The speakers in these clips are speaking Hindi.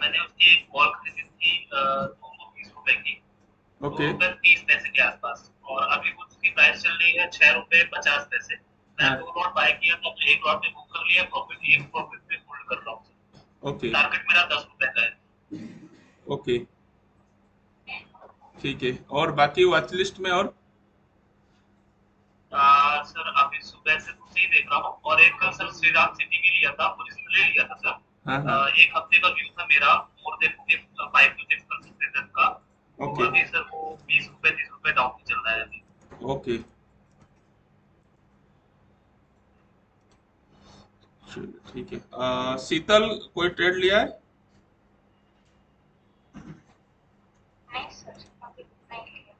मैंने उसकी एक कॉल खरीदी थी 220 रुपए की, ओके। 2 रुपए 30 पैसे के आसपास, और अभी वो उसकी प्राइस चल रही है 6 रुपए 50 पैसे। मैं हाँ। 2 लॉट बाय किया था, तो एक लॉट में बुक कर लिया, प्रॉफिट एक प्रॉफिट पे होल्ड कर रहा हूँ। ओके। टारगेट मेरा 10 रुपए का है। ओके। ठीक है, और बाकी वॉच लिस्ट में और? सर अभी सुबह से तो नहीं देख रहा हूँ, और एक सर श्री राम सिटी भी लिया था, पोजीशन ले लिया था सर। हाँ हाँ। एक हफ्ते का व्यू था मेरा, मोर देन 5 to 6 का। तो ओके। अभी सर वो 20 रुपए 30 रुपए डाउन ही चल रहा है अभी। ओके। चलो ठीक है। शीतल, कोई ट्रेड लिया है? नहीं सर, अभी नहीं लिया।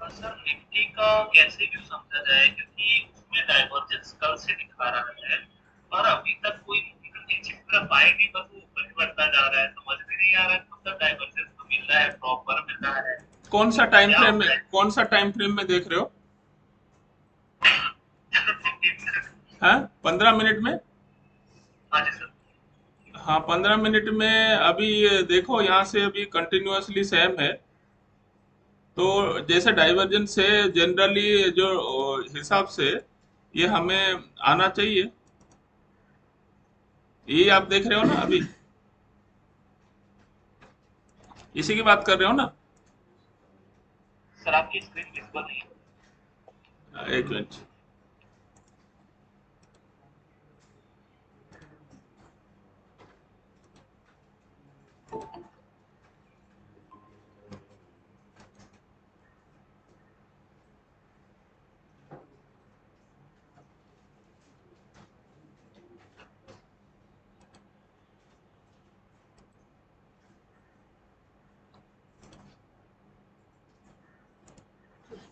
सर निफ्टी का कैसे व्यू समझा जाए, क्योंकि उसमें डाइवर्जेंस कल से दिखा रहा है, और अभी तक कोई मूवमेंट नीचे की तरफ आई नहीं, बस वो ऊपर ही बढ़ता जा रहा है। समझ में नहीं आ रहा है, मतलब डाइवर्जेंस तो मिल रहा है, प्रॉपर मिल रहा है, कौन सा तो टाइम क्या फ्रेम हो में, रहा है। कौन सा टाइम फ्रेम में देख रहे हो? हाँ, 15 मिनट में? हाँ जी सर। हाँ, 15 मिनट में अभी ये देखो, यहाँ से अभी कंटिन्यूअसली सेम है। तो जैसे डाइवर्जेंस है जनरली, जो हिसाब से ये हमें आना चाहिए। ये आप देख रहे हो ना अभी, इसी की बात कर रहे हो ना? सर आपकी स्क्रीन विजिबल नहीं है। एक मिनट।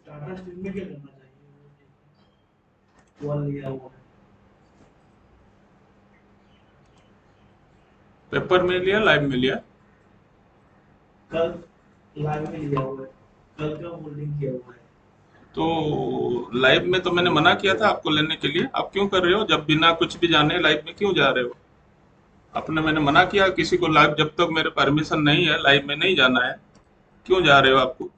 टाटा स्टील में क्या करना चाहिए? वो लिया हुआ है। पेपर में लिया, लाइव में लिया? कल लाइव में लिया हुआ है, कल का होल्डिंग किया हुआ है। तो लाइव में तो मैंने मना किया था आपको लेने के लिए, आप क्यों कर रहे हो? जब बिना कुछ भी जाने लाइव में क्यों जा रहे हो? आपने, मैंने मना किया किसी को लाइव, जब तक मेरे परमिशन नहीं है लाइव में नहीं जाना है। क्यों जा रहे हो आपको?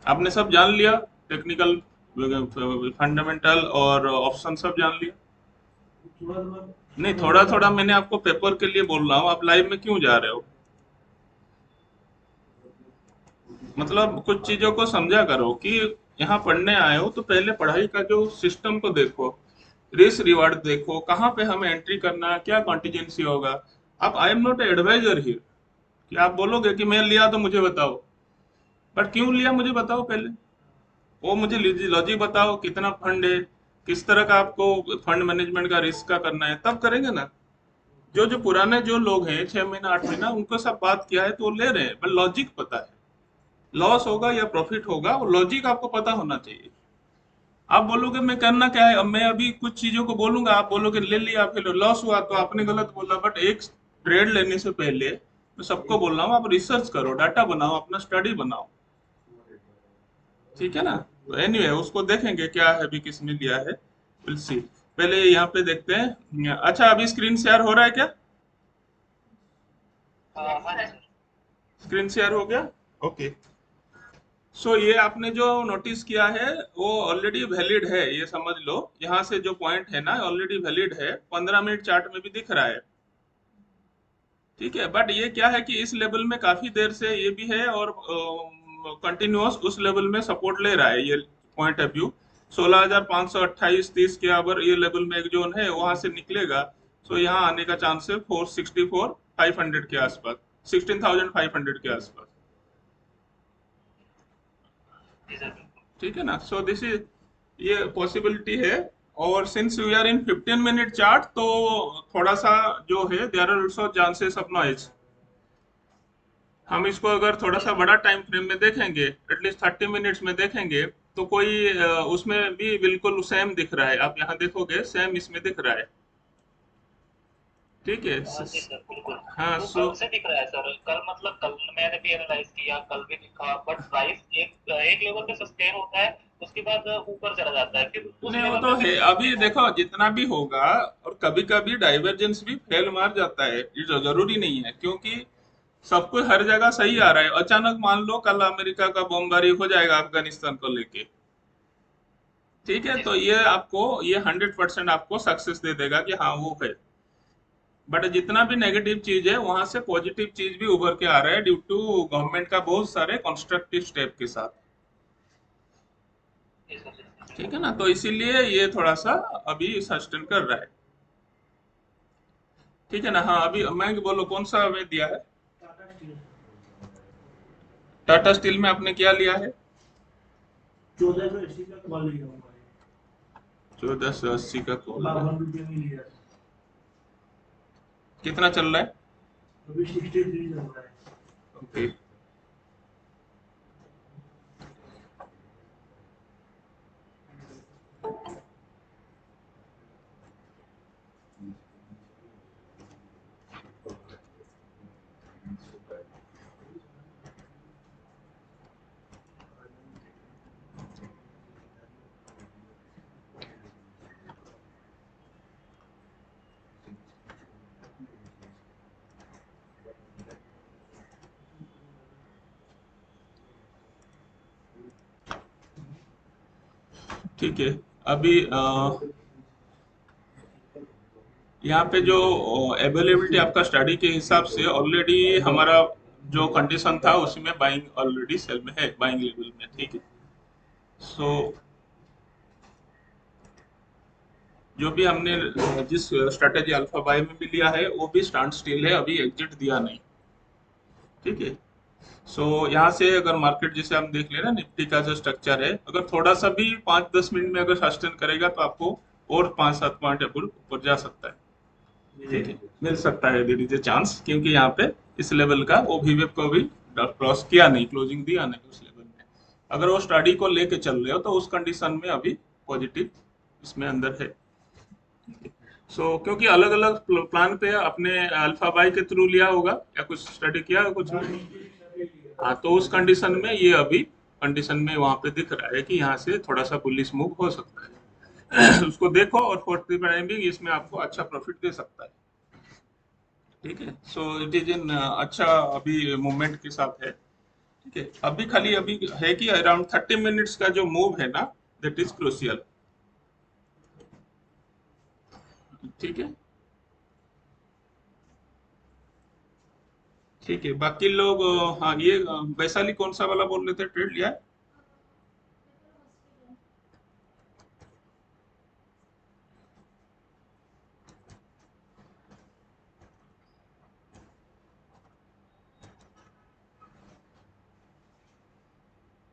आपने सब जान लिया, टेक्निकल, फंडामेंटल और ऑप्शन सब जान लिया। थोड़ा थोड़ा नहीं, थोड़ा थोड़ा थोड़ा। थोड़ा मैंने आपको पेपर के लिए बोल रहा हूँ, आप लाइव में क्यों जा रहे हो? मतलब कुछ चीजों को समझा करो कि यहाँ पढ़ने आए हो तो पहले पढ़ाई का जो सिस्टम को देखो, रिस्क रिवार्ड देखो, कहाँ पे हमें एंट्री करना है, क्या कॉन्टिजेंसी होगा। आप, I am not advisor here कि आप बोलोगे कि मैं लिया तो मुझे बताओ, बट क्यों लिया मुझे बताओ पहले। वो मुझे लॉजिक बताओ, कितना फंड है, किस तरह का आपको फंड मैनेजमेंट का रिस्क का करना है, तब करेंगे ना। जो जो पुराने जो लोग हैं 6 महीना 8 महीना, उनको सब बात किया है तो वो ले रहे हैं, बट लॉजिक पता है। लॉस होगा या प्रॉफिट होगा, वो लॉजिक आपको पता होना चाहिए। आप बोलोगे मैं करना क्या है, अब मैं अभी कुछ चीजों को बोलूंगा, आप बोलोगे ले लिया, फिर लॉस हुआ तो आपने गलत बोला। बट एक ट्रेड लेने से पहले मैं सबको बोल रहा हूँ, आप रिसर्च करो, डाटा बनाओ, अपना स्टडी बनाओ। ठीक है ना? तो एनीवे उसको देखेंगे क्या है, अभी किसने लिया है, विल सी। पहले यहाँ पे देखते हैं। अच्छा, अभी स्क्रीन शेयर हो रहा है क्या? हाँ जी सर। स्क्रीन शेयर हो गया? ओके। सो ये आपने जो नोटिस किया है वो ऑलरेडी वैलिड है, ये समझ लो। यहाँ से जो पॉइंट है ना, ऑलरेडी वैलिड है, 15 मिनट चार्ट में भी दिख रहा है। ठीक है, बट ये क्या है कि इस लेवल में काफी देर से ये भी है, और कंटिन्यूअस उस लेवल में सपोर्ट ले रहा है ये पॉइंट ऑफ व्यू। 16,528 30 के अगर ये लेवल में एक जोन है, वहां से निकलेगा। सो यहाँ आने का चांस है 464,500 के आसपास, 16,500 के आसपास। जी सर बिल्कुल। ठीक है ना? सो दिस इज, ये पॉसिबिलिटी है। और since we are in 15 minute chart, तो थोड़ा सा जो है, there are also chances of noise. हम इसको अगर थोड़ा जी सा सर। बड़ा टाइम फ्रेम में देखेंगे, एटलीस्ट 30 मिनट्स में देखेंगे, तो कोई उसमें भी बिल्कुल सेम दिख रहा है, आप यहाँ देखोगे सेम इसमें दिख रहा है। ठीक है हाँ जी सर, बिल्कुल। हाँ वो सो कल से दिख रहा है सर, कल मतलब कल मैंने भी एनालाइज किया, कल भी दिखा, बट प्राइस एक एक लेवल पे सस्टेन होता है, उसके बाद ऊपर चला जाता है, फिर उस नहीं वो लेवल तो पे है, फिर अभी देखो जितना भी होगा, और कभी कभी डाइवर्जेंस भी फेल मार जाता है, ये जरूरी नहीं है, क्योंकि सब कुछ हर जगह सही आ रहा है, अचानक मान लो कल अमेरिका का बमबारी हो जाएगा अफगानिस्तान को लेके, ठीक है, जी तो सर। ये आपको ये 100% आपको सक्सेस दे देगा कि हाँ वो है। बट जितना भी नेगेटिव चीज है वहां से पॉजिटिव चीज भी उभर के आ रहा है ड्यू टू गवर्नमेंट का बहुत सारे कंस्ट्रक्टिव स्टेप के साथ। जी सर, जी सर, ठीक बिल्कुल। है ना, तो इसीलिए ये थोड़ा सा अभी सस्टेन कर रहा है। ठीक है ना, हाँ अभी मैं बोलो कौन सा हमें दिया है। टाटा स्टील टाटा स्टील में आपने क्या लिया है। 1480 का कॉल लिया हुआ है, 1480 का कॉल है। 52 रुपये में लिया है, कितना चल रहा है। अभी 63 चल रहा है। ओके। ठीक है, अभी यहाँ पे जो अवेलेबिलिटी आपका स्टडी के हिसाब से ऑलरेडी हमारा जो कंडीशन था उसमें बाइंग ऑलरेडी सेल में है, बाइंग लेवल में, ठीक है। सो जो भी हमने जिस स्ट्रेटेजी अल्फा बाय में भी लिया है वो भी स्टैंड स्टिल है, अभी एग्जिट दिया नहीं। ठीक है, सो यहाँ से अगर मार्केट जैसे हम देख ले ना, निफ्टी का जो स्ट्रक्चर है, अगर थोड़ा सा भी 5-10 मिनट में अगर सस्टेन करेगा तो आपको और 5-7 पॉइंट ऊपर ऊपर जा सकता है। ठीक है, मिल सकता है, देयर इज ए चांस, क्योंकि यहाँ पे इस लेवल का वो वीवेक को भी क्रॉस किया नहीं, क्लोजिंग दिया नहीं उस लेवल में। अगर वो स्टडी को लेके चल रहे हो तो उस कंडीशन में अभी पॉजिटिव इसमें अंदर है। क्योंकि अलग अलग प्लान पे अपने अल्फा बाई के थ्रू लिया होगा या कुछ स्टडी किया होगा कुछ में। हाँ, तो उस कंडीशन में ये अभी कंडीशन में वहां पे दिख रहा है कि यहाँ से थोड़ा सा बुलिश मूव हो सकता है। उसको देखो और 40 टाइमिंग इसमें आपको अच्छा प्रॉफिट दे सकता है। ठीक है, सो इट इज इन अच्छा अभी मूवमेंट के साथ है। ठीक है, अभी खाली अभी है कि अराउंड 30 मिनट्स का जो मूव है ना, दैट इज क्रूशियल। ठीक है, ठीक है, बाकी लोग हाँ ये वैशाली कौन सा वाला बोल रहे थे ट्रेड लिया है।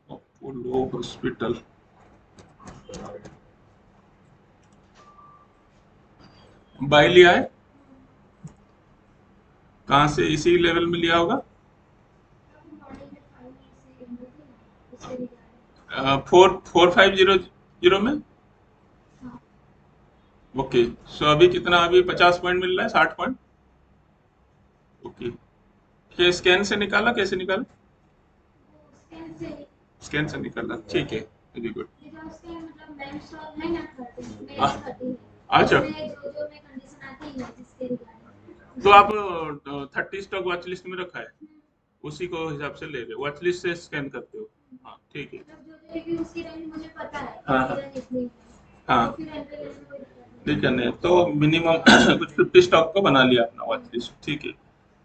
अपोलो हॉस्पिटल, बाय लिया है, कहाँ से, इसी लेवल में लिया होगा। 4500 में। ओके, सो अभी कितना, अभी 50 पॉइंट मिल रहा है, 60 पॉइंट। ओके, ये स्कैन से निकाला, कैसे निकाला। स्कैन से निकाला, ठीक है, वेरी गुड। अच्छा, तो आप 30 स्टॉक वॉच लिस्ट में रखा है, उसी को हिसाब से ले रहे हो, वॉच लिस्ट से स्कैन करते हो। हाँ ठीक है। हाँ हाँ हाँ, ठीक है, नहीं तो मिनिमम कुछ 50 स्टॉक का बना लिया अपना वॉच लिस्ट, ठीक है।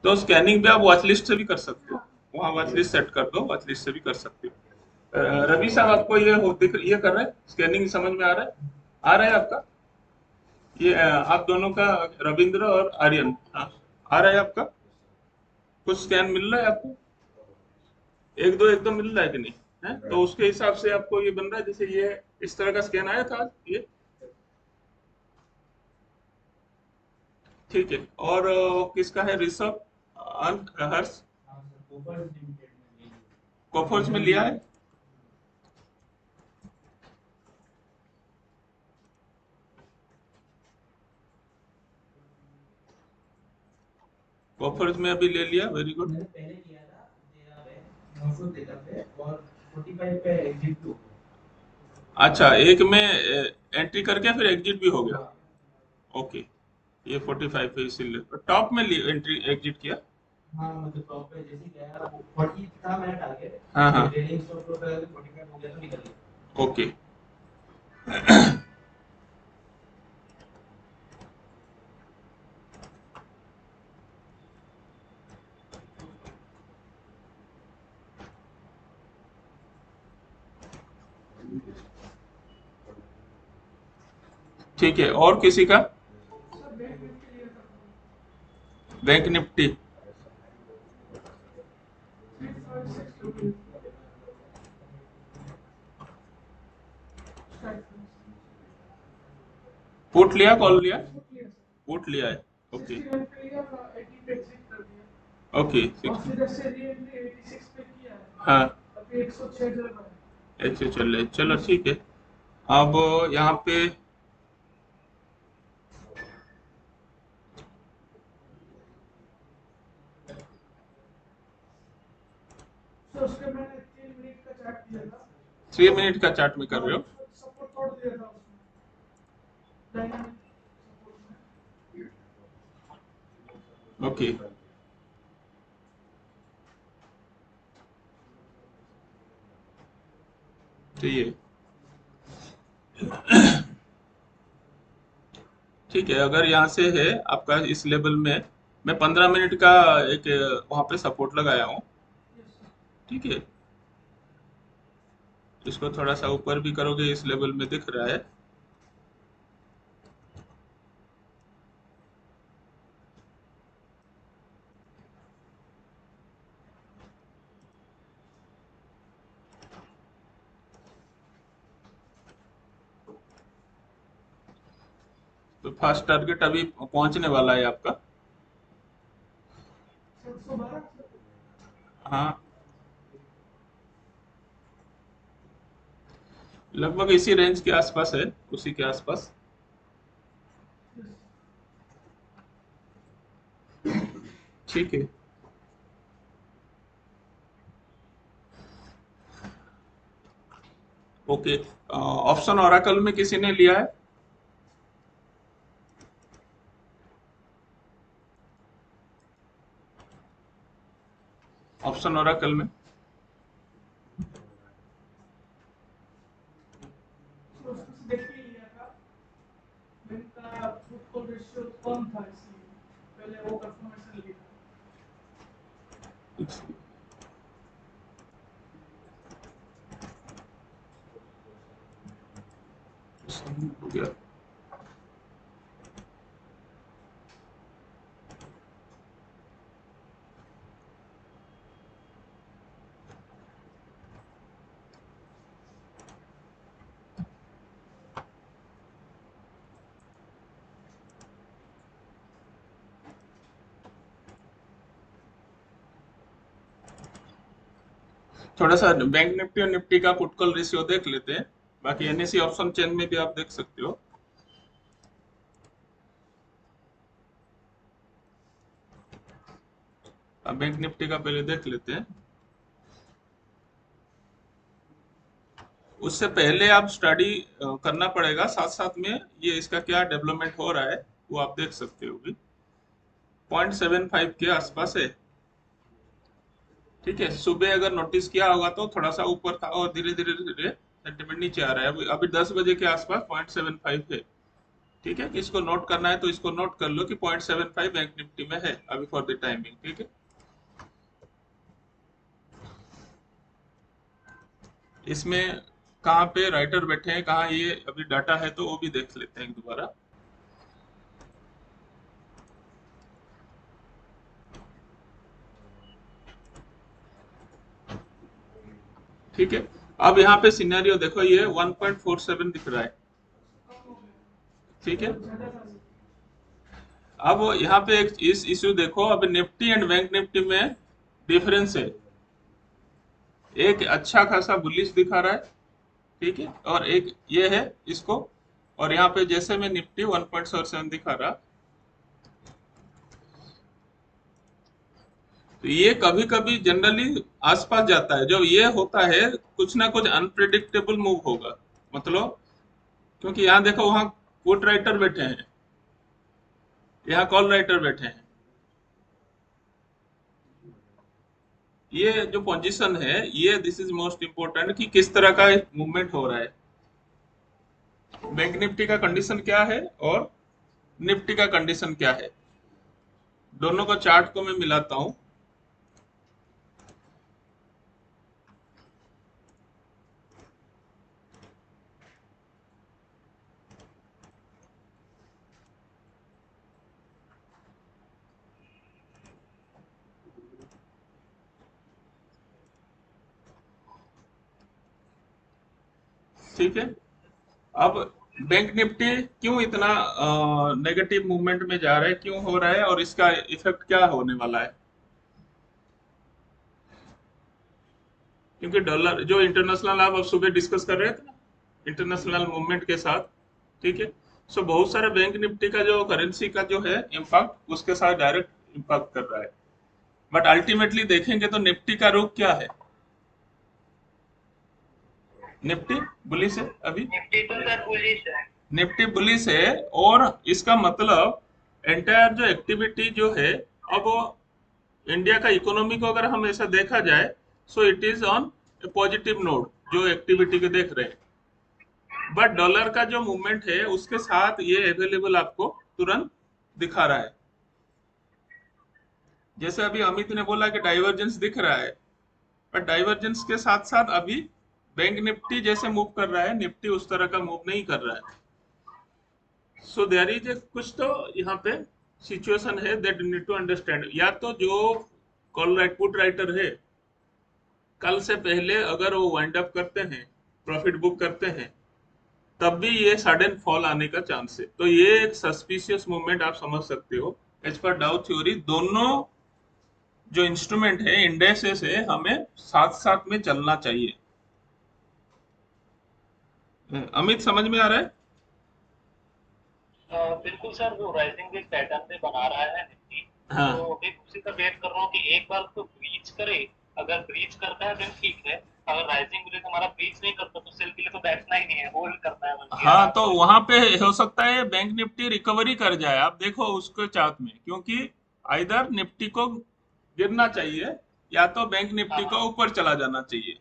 तो स्कैनिंग भी आप वॉच लिस्ट से भी कर सकते हो, वहाँ वॉच लिस्ट सेट कर दो, वॉच लिस्ट से भी कर सकते हो। रवि साहब आपको ये ये कर रहे हैं, स्कैनिंग समझ में आ रहा है आपका, ये आप दोनों का, रविंद्र और आर्यन, हाँ आ रहा है आपका, कुछ स्कैन मिल रहा है आपको, एक दो मिल रहा है कि नहीं है, तो उसके हिसाब से आपको ये बन रहा है, जैसे ये इस तरह का स्कैन आया था ये। ठीक है, और किसका है, ऋषभ, हर्ष, कोफोर्ज में लिया है। ऑफर्स में अभी ले लिया, वेरी गुड। मैंने पहले किया था, तेरा पे 900 देता पे और 45 पे एग्जिट टू। अच्छा, एक में एंट्री करके फिर एग्जिट भी हो गया। हाँ ओके, ये 45 पे इसीलिए टॉप में एंट्री एग्जिट किया। हाँ, मतलब टॉप पे जैसे गया वो 40 था मेरा टारगेट। हाँ हाँ, ट्रेडिंग स्टॉप लॉस लगा के 45 हो गया तो निकल गया। ओके। ठीक है, और किसी का? Bank Nifty. पुट लिया, कॉल लिया? पुट लिया है, ओके ओके। हाँ, 106 चल रहे, चलो ठीक है। अब यहाँ पे तो उसके मैंने 3 मिनट का चार्ट दिया था। 3 मिनट का चार्ट में कर रहे हो? सपोर्ट तोड़ दिया था उसमें, डायनामिक सपोर्ट में। ओके, ठीक है। ठीक है, अगर यहाँ से है आपका इस लेवल में, मैं 15 मिनट का एक वहां पे सपोर्ट लगाया हूँ। ठीक है, इसको थोड़ा सा ऊपर भी करोगे, इस लेवल में दिख रहा है। तो फर्स्ट टारगेट अभी पहुंचने वाला है आपका। 712। हाँ, लगभग इसी रेंज के आसपास है, उसी के आसपास। ठीक है, ओके। ऑप्शन ओरेकल में किसी ने लिया है? ऑप्शन ओरेकल में तो उसमें से देख के लिया था, बैंक का पुट कॉल रेशियो कम था, इसलिए पहले वो कंफर्मेशन लिया। हो गया। थोड़ा सा बैंक निफ्टी और निफ्टी का पुट कॉल रेशियो देख लेते हैं, बाकी एनएससी ऑप्शन चेन में भी आप देख सकते हो। अब बैंक निफ्टी का पहले देख लेते हैं, उससे पहले आप स्टडी करना पड़ेगा साथ साथ में, ये इसका क्या डेवलपमेंट हो रहा है वो आप देख सकते हो भी। 0.75 के आसपास है। ठीक है, सुबह अगर नोटिस किया होगा तो थोड़ा सा ऊपर था और धीरे धीरे धीरे सेंटीमेंट नीचे आ रहा है। अभी 10 बजे के आसपास 0.75 है। ठीक है, इसको नोट करना है तो इसको नोट कर लो कि 0.75 बैंक निफ्टी में है अभी फॉर द टाइमिंग। ठीक है, इसमें कहाँ पे राइटर बैठे हैं, कहाँ ये अभी डाटा है, तो वो भी देख लेते हैं दोबारा। ठीक है, अब यहाँ पे सिनेरियो देखो, ये 1.47 दिख रहा है। ठीक है, ज्यादा था। अब यहाँ पे एक इस इश्यू देखो, अब निफ्टी एंड बैंक निफ्टी में डिफरेंस है। एक अच्छा खासा बुलिश दिखा रहा है, ठीक है, और एक ये है इसको, और यहाँ पे जैसे में निफ्टी 1.77 दिखा रहा, तो ये कभी कभी जनरली आसपास जाता है। जब ये होता है कुछ ना कुछ अनप्रिडिक्टेबल मूव होगा, मतलब क्योंकि यहाँ देखो वहाँ कोट राइटर बैठे हैं, यहाँ कॉल राइटर बैठे हैं। ये जो पोजीशन है ये दिस इज मोस्ट इम्पोर्टेंट कि किस तरह का मूवमेंट हो रहा है। बैंक निफ्टी का कंडीशन क्या है और निफ्टी का कंडीशन क्या है, दोनों को चार्ट को मैं मिलाता हूं। ठीक है। अब बैंक निफ्टी क्यों इतना नेगेटिव मूवमेंट में जा रहा है, क्यों हो रहा है और इसका इफेक्ट क्या होने वाला है। क्योंकि डॉलर जो इंटरनेशनल आप अब सुबह डिस्कस कर रहे थे ना, इंटरनेशनल मूवमेंट के साथ, ठीक है। सो बहुत सारे बैंक निफ्टी का जो करेंसी का जो है इम्पैक्ट उसके साथ डायरेक्ट इम्पैक्ट कर रहा है। बट अल्टीमेटली देखेंगे तो निफ्टी का रुख क्या है, निफ्टी बुलिश है अभी, निफ्टी तो सर बुलिश है। निफ्टी बुलिश है। और इसका मतलब एंटायर जो एक्टिविटी जो है, अब वो इंडिया का इकोनॉमी को अगर हम ऐसा देखा जाए so it is on A positive note जो एक्टिविटी को देख रहे हैं। बट डॉलर का जो मूवमेंट है उसके साथ ये अवेलेबल आपको तुरंत दिखा रहा है। जैसे अभी अमित ने बोला कि डाइवर्जेंस दिख रहा है, पर डाइवर्जेंस के साथ साथ अभी बैंक निफ्टी जैसे मूव कर रहा है निफ्टी उस तरह का मूव नहीं कर रहा है। सो देयर इज ए कुछ तो यहाँ पे सिचुएशन है दैट नीड टू अंडरस्टैंड। या तो जो कॉल राइट पुट राइटर है कल से पहले अगर वो वाइंड अप करते हैं, प्रॉफिट बुक करते हैं, तब भी ये सडन फॉल आने का चांस है। तो ये एक सस्पिशियस मूवमेंट आप समझ सकते हो। एज पर डाउ थ्योरी दोनों जो इंस्ट्रूमेंट है इंडेक्सेस है हमें साथ साथ में चलना चाहिए। अमित समझ में आ रहा है। बिल्कुल सर, वो राइजिंग वेव पैटर्न पे बना रहा है निफ्टी। हाँ तो अभी उसी का वेट कर रहा हूँ कि एक बार तो ब्रीच करे। अगर ब्रीच करता है तो ठीक है, अगर राइजिंग वेव हमारा ब्रीच नहीं करता तो सेल के लिए तो बैठना ही नहीं है, होल्ड करना है बल्कि हाँ, आराम तो से। वहां पे हो सकता है बैंक निफ्टी रिकवरी कर जाए, आप देखो उसको चार्ट में, क्योंकि आइदर निफ्टी को गिरना चाहिए या तो बैंक हाँ निफ्टी को हाँ, ऊपर चला जाना चाहिए।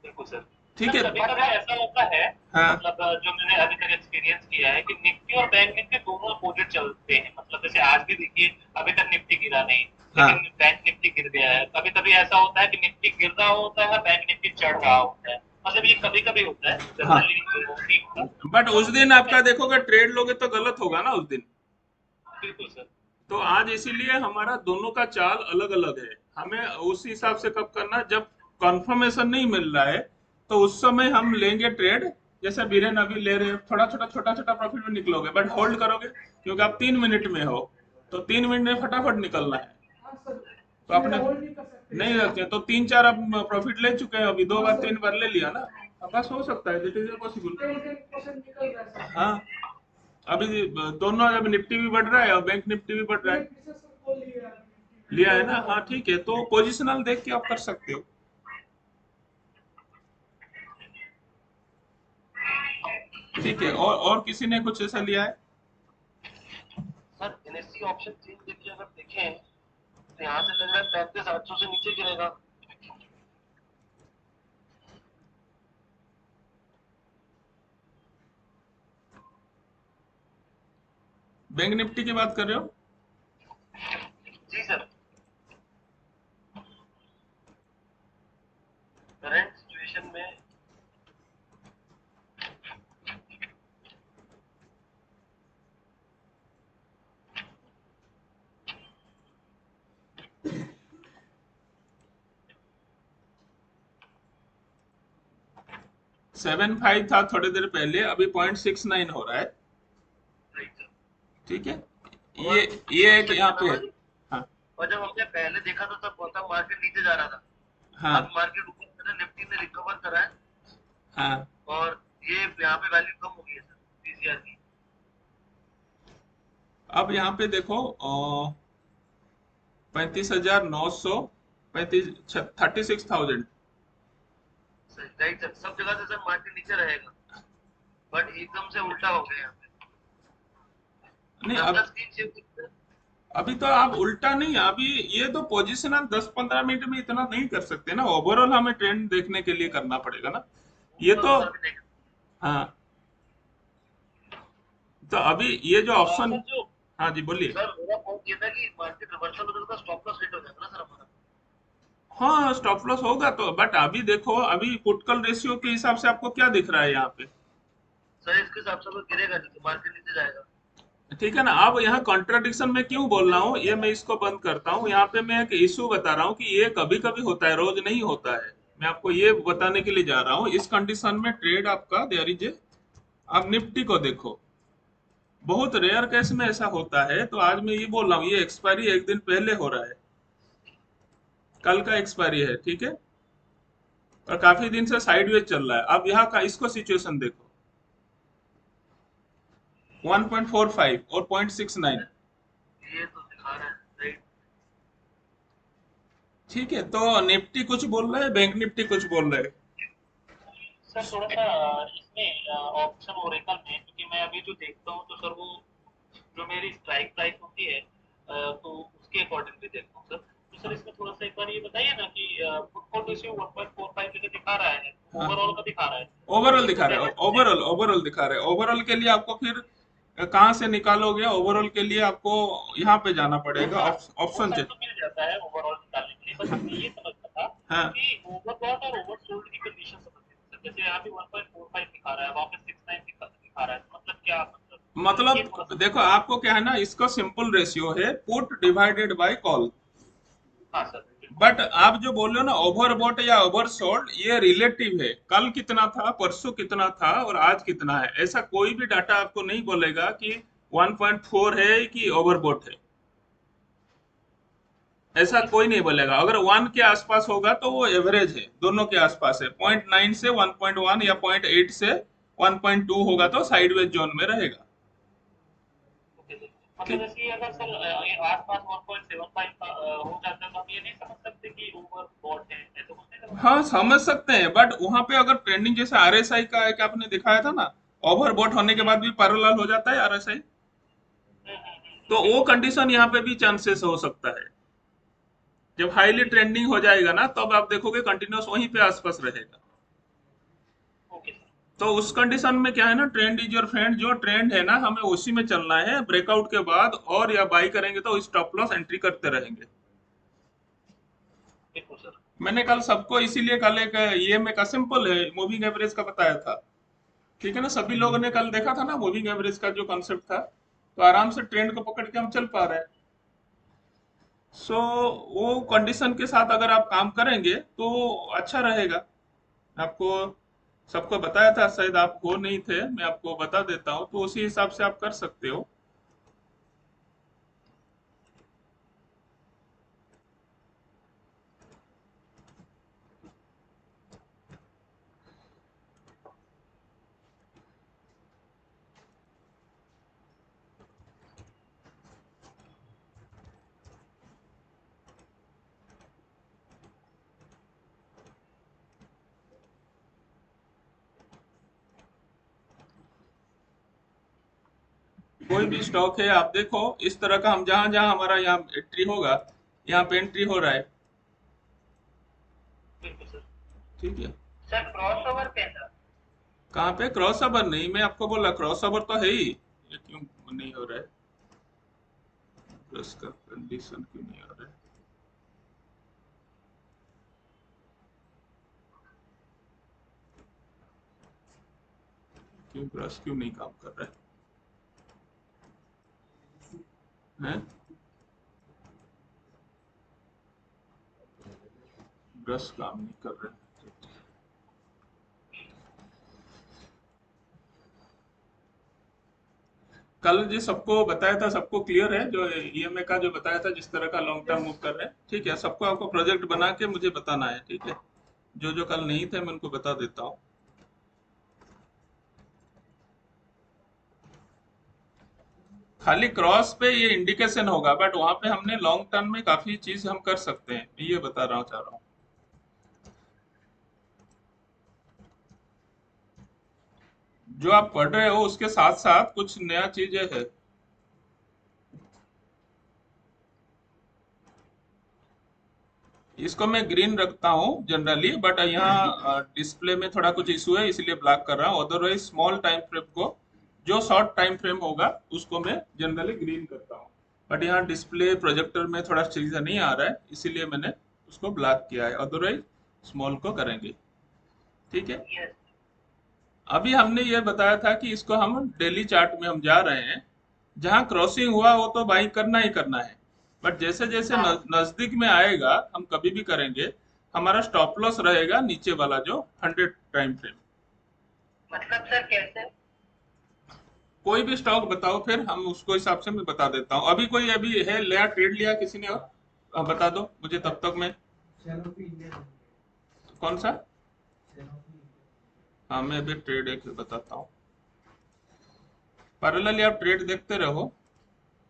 बिल्कुल सर। ठीक सर है। कभी कभी ऐसा होता है, हाँ मतलब जो मैंने अभी तक एक्सपीरियंस किया है कि निफ्टी और बैंक निफ्टी दोनों अपोजिट चलते हैं। मतलब जैसे आज भी देखिए, अभी तक निफ्टी गिरा नहीं, लेकिन हाँ बैंक निफ्टी गिर गया है। कभी कभी ऐसा होता है कि निफ्टी गिर रहा होता है, बैंक निफ्टी चढ़ रहा होता है। मतलब ये कभी कभी होता है, हाँ। जनरली नहीं होता। बट तो उस दिन आपका देखोगे ट्रेड लोगे तो गलत होगा ना उस दिन। बिल्कुल सर। तो आज इसीलिए हमारा दोनों का चाल अलग अलग है। हमें उस हिसाब से कब करना, जब कंफर्मेशन नहीं मिल रहा है तो उस समय हम लेंगे ट्रेड। जैसे बीरेन अभी ले रहे हैं, थोड़ा छोटा छोटा छोटा प्रॉफिट में निकलोगे बट होल्ड करोगे क्योंकि आप 3 मिनट में हो, तो 3 मिनट में फटाफट निकलना है। हाँ सर, तो इसमें आपने होल्ड नहीं कर सकते नहीं इसमें। रखते तो 3 4 आप प्रॉफिट ले चुके हैं, अभी दो हाँ बार सर, 3 बार ले लिया ना, अब बस हो सकता है, इट इज पॉसिबल। 10% निकल रहा है सर। हाँ, अभी दोनों, अभी निफ्टी भी बढ़ रहा है और बैंक निफ्टी भी बढ़ रहा मैंने है। पीछे सर कॉल लिया है निफ्टी लिया है में, ना, हाँ ठीक है, तो पोजिशनल देख के आप कर सकते हो। ठीक है, और किसी ने कुछ ऐसा लिया है। सर एनएससी ऑप्शन चेंज देखिए, अगर देखें तो यहाँ से लग रहा है 35,800 से नीचे गिरेगा। बैंक निफ्टी की बात कर रहे हो। जी सर, करंट सिचुएशन में। 7.5 था थोड़ी देर पहले, अभी 0.69 हो रहा है। Right sir. ठीक है, और ये एक यहाँ पे है। हाँ और जब हमने पहले देखा था तब बहुत मार्केट नीचे जा रहा था। हाँ अब मार्केट ऊपर कर रहा है, निफ्टी ने रिकवर करा है। हाँ। और ये यहाँ पे वैल्यू कम हो गई है सर पीसीआर की। अब यहाँ पे देखो 35,900, 36,000। सर राइट सर, सब जगह से सर मार्केट नीचे रहेगा, बट एकदम से उल्टा हो गया यहाँ पे। नहीं, मैं अब अपना स्क्रीन शेयर कर, अभी तो आप उल्टा नहीं, अभी ये तो पोजीशन आप 10-15 मिनट में इतना नहीं कर सकते ना, ओवरऑल हमें ट्रेंड देखने के लिए करना पड़ेगा ना ये तो तो। सर भी देख। हाँ, तो अभी ये जो ऑप्शन। सर जो, हाँ जी, बोलिए। सर मेरा पॉइंट ये था कि मार्केट रिवर्सल हो जाता, स्टॉप लॉस हिट हो जाता ना सर हमारा। हाँ, स्टॉप लॉस होगा तो, बट अभी देखो, अभी पुट कॉल रेशियो के हिसाब से आपको क्या दिख रहा है यहाँ पे? सर इसके हिसाब से अगर गिरेगा नहीं तो मार्केट नीचे जाएगा। ठीक है ना। अब यहाँ कॉन्ट्राडिक्शन में क्यों बोल रहा हूँ, ये मैं इसको बंद करता हूँ। यहाँ पे मैं एक इशू बता रहा हूँ कि ये कभी कभी होता है, रोज नहीं होता है। मैं आपको ये बताने के लिए जा रहा हूँ, इस कंडीशन में ट्रेड आपका देयर इज ए। आप निफ्टी को देखो, बहुत रेयर केस में ऐसा होता है। तो आज मैं ये बोल रहा हूँ, ये एक्सपायरी एक दिन पहले हो रहा है, कल का एक्सपायरी है, ठीक है, और काफी दिन से साइडवेज चल रहा है। अब यहाँ का इसको सिचुएशन देखो, 1.45 और 0.69। ये तो दिखा रहा है राइट। ठीक है, तो निफ्टी कुछ बोल रहा है, बैंक निफ्टी कुछ बोल रहा है। सर थोड़ा सा इसमें ऑप्शन ओरेकल में, क्योंकि मैं अभी जो देखता हूँ तो सर वो जो मेरी स्ट्राइक प्राइस होती है तो उसके अकॉर्डिंगली देखता हूँ सर। तो सर इसमें थोड़ा सा एक बार ये बताइए ना कि पुट कॉल रेशियो 1.45 लेके दिखा रहा है, हाँ, ओवरऑल का दिखा रहा है, ओवरऑल इसको दिखा रहा है, पेमेंट ओवरऑल दिखा रहा है। ओवरऑल के लिए आपको फिर कहाँ से निकालोगे? ओवरऑल के लिए आपको यहाँ पे जाना पड़ेगा, वो ऑप्शन सर से। तो मिल जाता है ओवरऑल निकालने के लिए, बस मैं ये समझता था हाँ, कि ओवरबॉट और ओवरसोल्ड की कंडीशन समझते हैं सर। जैसे यहाँ पे 1.45 दिखा रहा है, वहाँ पे 69 दिखा रहा है, तो मतलब क्या मतलब, ये थोड़ा मतलब सा। देखो, आपको क्या है ना, इसका सिंपल रेशियो है पुट डिवाइडेड बाय कॉल। हाँ सर बिल्कुल। बट आप जो बोल रहे हो ना ओवरबॉट या ओवरसोल्ड, ये रिलेटिव है। कल कितना था, परसों कितना था, और आज कितना है, ऐसा कोई भी डाटा आपको नहीं बोलेगा कि 1.4 है कि ओवरबॉट है। ऐसा ओके कोई सर। नहीं बोलेगा। अगर 1 के आसपास होगा तो वो एवरेज है, दोनों के आसपास है। 0.9 से 1.1 या 0.8 से 1.2 होगा तो साइडवेज जोन में रहेगा। ओके सर, मतलब ठीक। जैसे ये अगर सर ये आसपास 1.75 का हो जाता है तो हम ये नहीं समझ सकते कि ओवरबॉट है, ऐसा कुछ नहीं समझ हाँ, सकते। समझ सकते हैं, बट वहां पे अगर ट्रेंडिंग जैसे आरएसआई का एक आपने दिखाया था ना, ओवरबॉट होने के बाद भी पैरेलल हो जाता है आरएसआई, तो वो बिल्कुल सर। कंडीशन यहाँ पे भी चांसेस हो सकता है। जब हाईली ओके सर। ट्रेंडिंग हो जाएगा ना, तब आप देखोगे कंटिन्यूस वहीं पे आसपास रहेगा। Okay sir. तो उस कंडीशन में क्या है ना, ट्रेंड इज योर फ्रेंड। जो ट्रेंड है ना, हमें उसी में चलना है। ब्रेकआउट के बाद और या बाई करेंगे तो स्टॉप लॉस एंट्री करते रहेंगे। बिल्कुल सर। मैंने कल सबको इसीलिए कल एक ईएमए का सिंपल है, मूविंग एवरेज का बताया था। ठीक है ना, सभी लोगों ने कल देखा था ना मूविंग एवरेज का जो कॉन्सेप्ट था, तो आराम से ट्रेंड को पकड़ के हम चल पा रहे हैं। सो वो कंडीशन के साथ अगर आप काम करेंगे तो अच्छा रहेगा। आपको सबको बताया था, शायद आप हो नहीं थे, मैं आपको बता देता हूँ, तो उसी हिसाब से आप कर सकते हो। कोई भी स्टॉक है, आप देखो इस तरह का, हम जहां जहां हमारा यहाँ एंट्री होगा, यहाँ पे एंट्री हो रहा है। बिल्कुल सर। ठीक है। सर क्रॉस ओवर कैसा? कहाँ पे क्रॉस ओवर? नहीं, मैं आपको बोला क्रॉस ओवर तो है ही, ये क्यों नहीं हो रहा है? इसका कंडीशन क्यों नहीं हो रहा है? क्यों क्रॉस क्यों नहीं काम कर रहा है? हैं? ब्रश काम नहीं कर रहा है। कल जी सबको बताया था, सबको क्लियर है जो ईएमए का जो बताया था, जिस तरह का लॉन्ग टर्म मूव कर रहे हैं? ठीक है, सबको आपको प्रोजेक्ट बना के मुझे बताना है, ठीक है। जो जो कल नहीं थे मैं उनको बता देता हूँ। खाली क्रॉस पे ये इंडिकेशन होगा, बट वहां पे हमने लॉन्ग टर्म में काफी चीज हम कर सकते हैं, मैं ये बता रहा हूँ चाह रहा हूँ। जो आप पढ़ रहे हो उसके साथ साथ कुछ नया चीजें है। इसको मैं ग्रीन रखता हूँ जनरली, बट यहाँ डिस्प्ले में थोड़ा कुछ इशू है इसलिए ब्लैक कर रहा हूँ। अदरवाइज स्मॉल टाइम फ्रेम को, जो शॉर्ट टाइम फ्रेम होगा उसको मैं जनरली ग्रीन करता हूँ। बट यहाँ डिस्प्ले प्रोजेक्टर में थोड़ा चीज़ नहीं आ रहा है इसीलिए मैंने उसको ब्लैक किया है, अदरवाइज स्मॉल को करेंगे। ठीक है। यस। अभी हमने ये बताया था कि इसको हम डेली चार्ट में हम जा रहे हैं, जहां क्रॉसिंग हुआ वो तो बाई करना ही करना है, बट जैसे जैसे हाँ, नजदीक में आएगा हम कभी भी करेंगे, हमारा स्टॉप लॉस रहेगा नीचे वाला जो 100 टाइम फ्रेम। मतलब सर कैसे? कोई भी स्टॉक बताओ फिर हम उसको हिसाब से मैं बता देता हूँ। अभी कोई अभी है नया ट्रेड लिया किसी ने और बता दो मुझे, तब तक मैं सैनोफी इंडिया, कौन सा। Sanofi India. हाँ मैं अभी ट्रेड एक बताता हूँ, पैरेलली आप ट्रेड देखते रहो।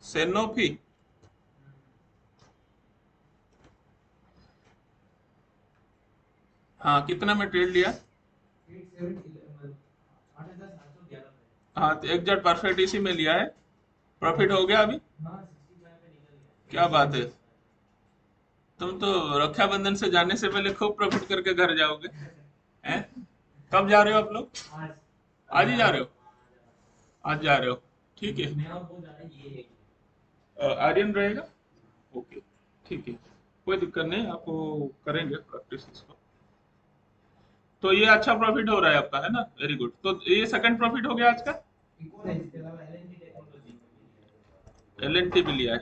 सेनोफी, हाँ कितना में ट्रेड लिया। 8,711 में। हाँ तो एग्जैक्ट परफेक्ट इसी में लिया है, प्रॉफिट हो गया अभी। हाँ 65 पे निकल गया। क्या बात है, तुम तो रक्षाबंधन से जाने से पहले खूब प्रॉफिट करके घर जाओगे। हैं? कब जा रहे हो आप लोग। आज आज ही जा रहे हो। आज आज जा रहे हो, ठीक है। मैं और वो जा रहा है, ये है। आर्यन रहेगा, ओके ठीक है, कोई दिक्कत नहीं, आप वो करेंगे प्रैक्टिस इसको। तो ये अच्छा प्रॉफिट हो रहा है आपका, है ना, वेरी गुड। तो ये सेकंड प्रॉफिट हो गया आज का। एक और है इसके अलावा एलएनटी टेक्नोलॉजी। एलएनटी भी लिया है।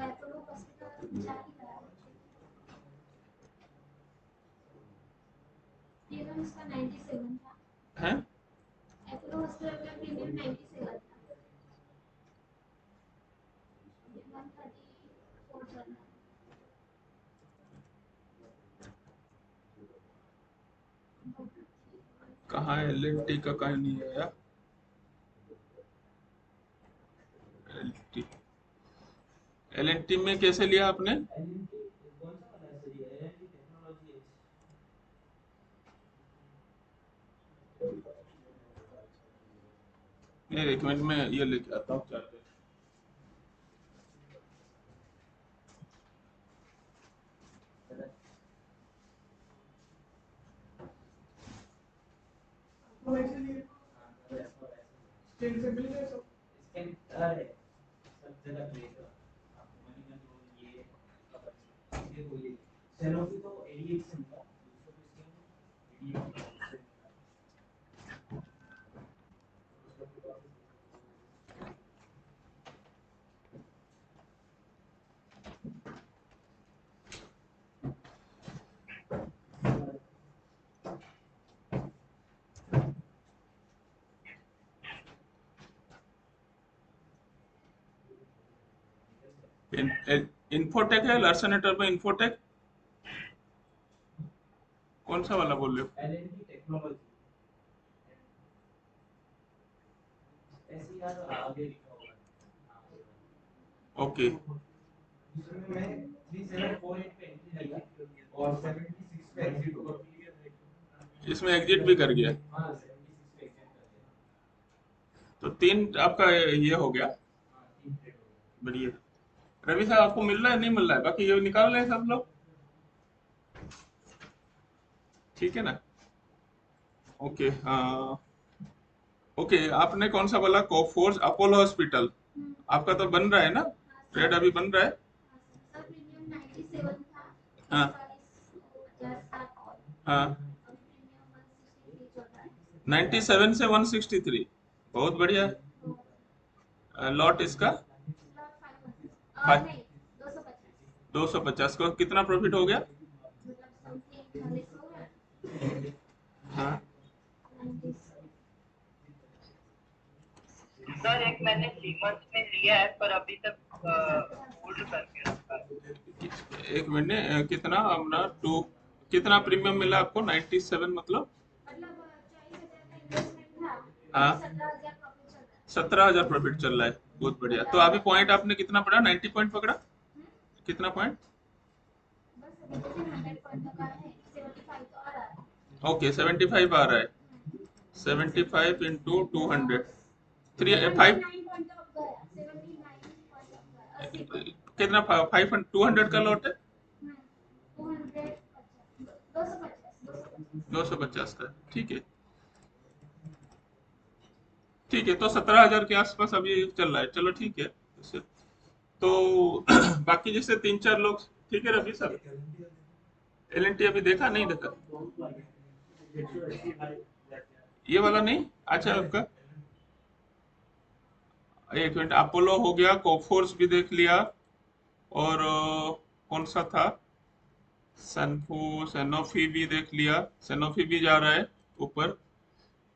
अपोलो हॉस्पिटल जाके गया प्रीमियम उसका 97 था। हैं? अपोलो हॉस्पिटल का प्रीमियम 97 था, 134 चल रहा कहाँ है एलएनटी का, कहीं नहीं है यार। एलएनटी, एलएनटी में कैसे लिया आपने। एलएनटी कौन सा वाला है सर, ये एलएनटी टेक्नोलॉजी है। नहीं एक मिनट में ये लेके आता हूँ चार्जर। तो एक्चुअली स्टेट से मिल गए सब। इसके अरे सब जगह प्लेस है। आपको मनी में तो ये बोलिए सैनोफी तो एडीएक्स से मिला, दूसरा तो इसके एडीएक्स से इन्फोटेक है लर्सनेटर में, इन्फोटेक कौन सा वाला बोल रहे हो। एलएनटी टेक्नोलॉजी ऐसे यार आगे लिखा होगा। ओके, इसमें मैं 3748 पे एंट्री लिया और 76 पे एग्जिट हुआ। इसमें एग्जिट भी कर गया, हाँ 76 पे एग्जिट कर दिया। तो तीन आपका ये हो गया। हाँ 3 ट्रेड हो गया। बढ़िया। रवि साहब आपको मिल रहा है नहीं मिल रहा है, बाकी ये निकाल रहे हैं सब लोग, ठीक है ना। ओके हाँ, ओके आपने कौन सा बोला, कोफोर्स अपोलो हॉस्पिटल, आपका तो बन रहा है ना, ट्रेड अभी बन रहा है। सर प्रीमियम 97 था, हाँ 50 था और हाँ, अभी प्रीमियम 163 चल रहा है। 97 से 163, बहुत बढ़िया। लॉट इसका स्लॉट 500 फाइव नहीं 250, 250 को कितना प्रॉफिट हो गया। मतलब समथिंग 40 हो गया। हाँ 90 सर एक मैंने 3 मंथ में लिया है पर अभी तक होल्ड करके रखा है। एक मिनट कितना अपना टू, कितना प्रीमियम मिला आपको 97 मतलब। मतलब 40,000 का इन्वेस्टमेंट हाँ 17,000 प्रॉफिट चल रहा 17,000 प्रॉफिट चल रहा है, बहुत बढ़िया। तो अभी पॉइंट आपने कितना पढ़ा, 90 पॉइंट पकड़ा, है। कितना पॉइंट? बस अभी तो 100 पॉइंट का है, 75 तो आ रहा है। ओके 75 आ रहा है, 75 इंटू 200, 3 5 79 पॉइंट तो अब गया, 79 पॉइंट अब गया, 80 पॉइंट। कितना, 5 200 का लॉट है, 250, 250, 250 का, ठीक है ठीक है। तो 17,000 के आसपास अभी चल रहा है, चलो ठीक है। जैसे तो बाकी जैसे 3 4 लोग, ठीक है रवि सर, एलएनटी अभी देखा नहीं देखा, ये वाला नहीं, अच्छा आपका एक मिनट, अपोलो हो गया, कोफोर्स भी देख लिया, और कौन सा था, सनफो, सैनोफी भी देख लिया, सैनोफी भी जा रहा है ऊपर,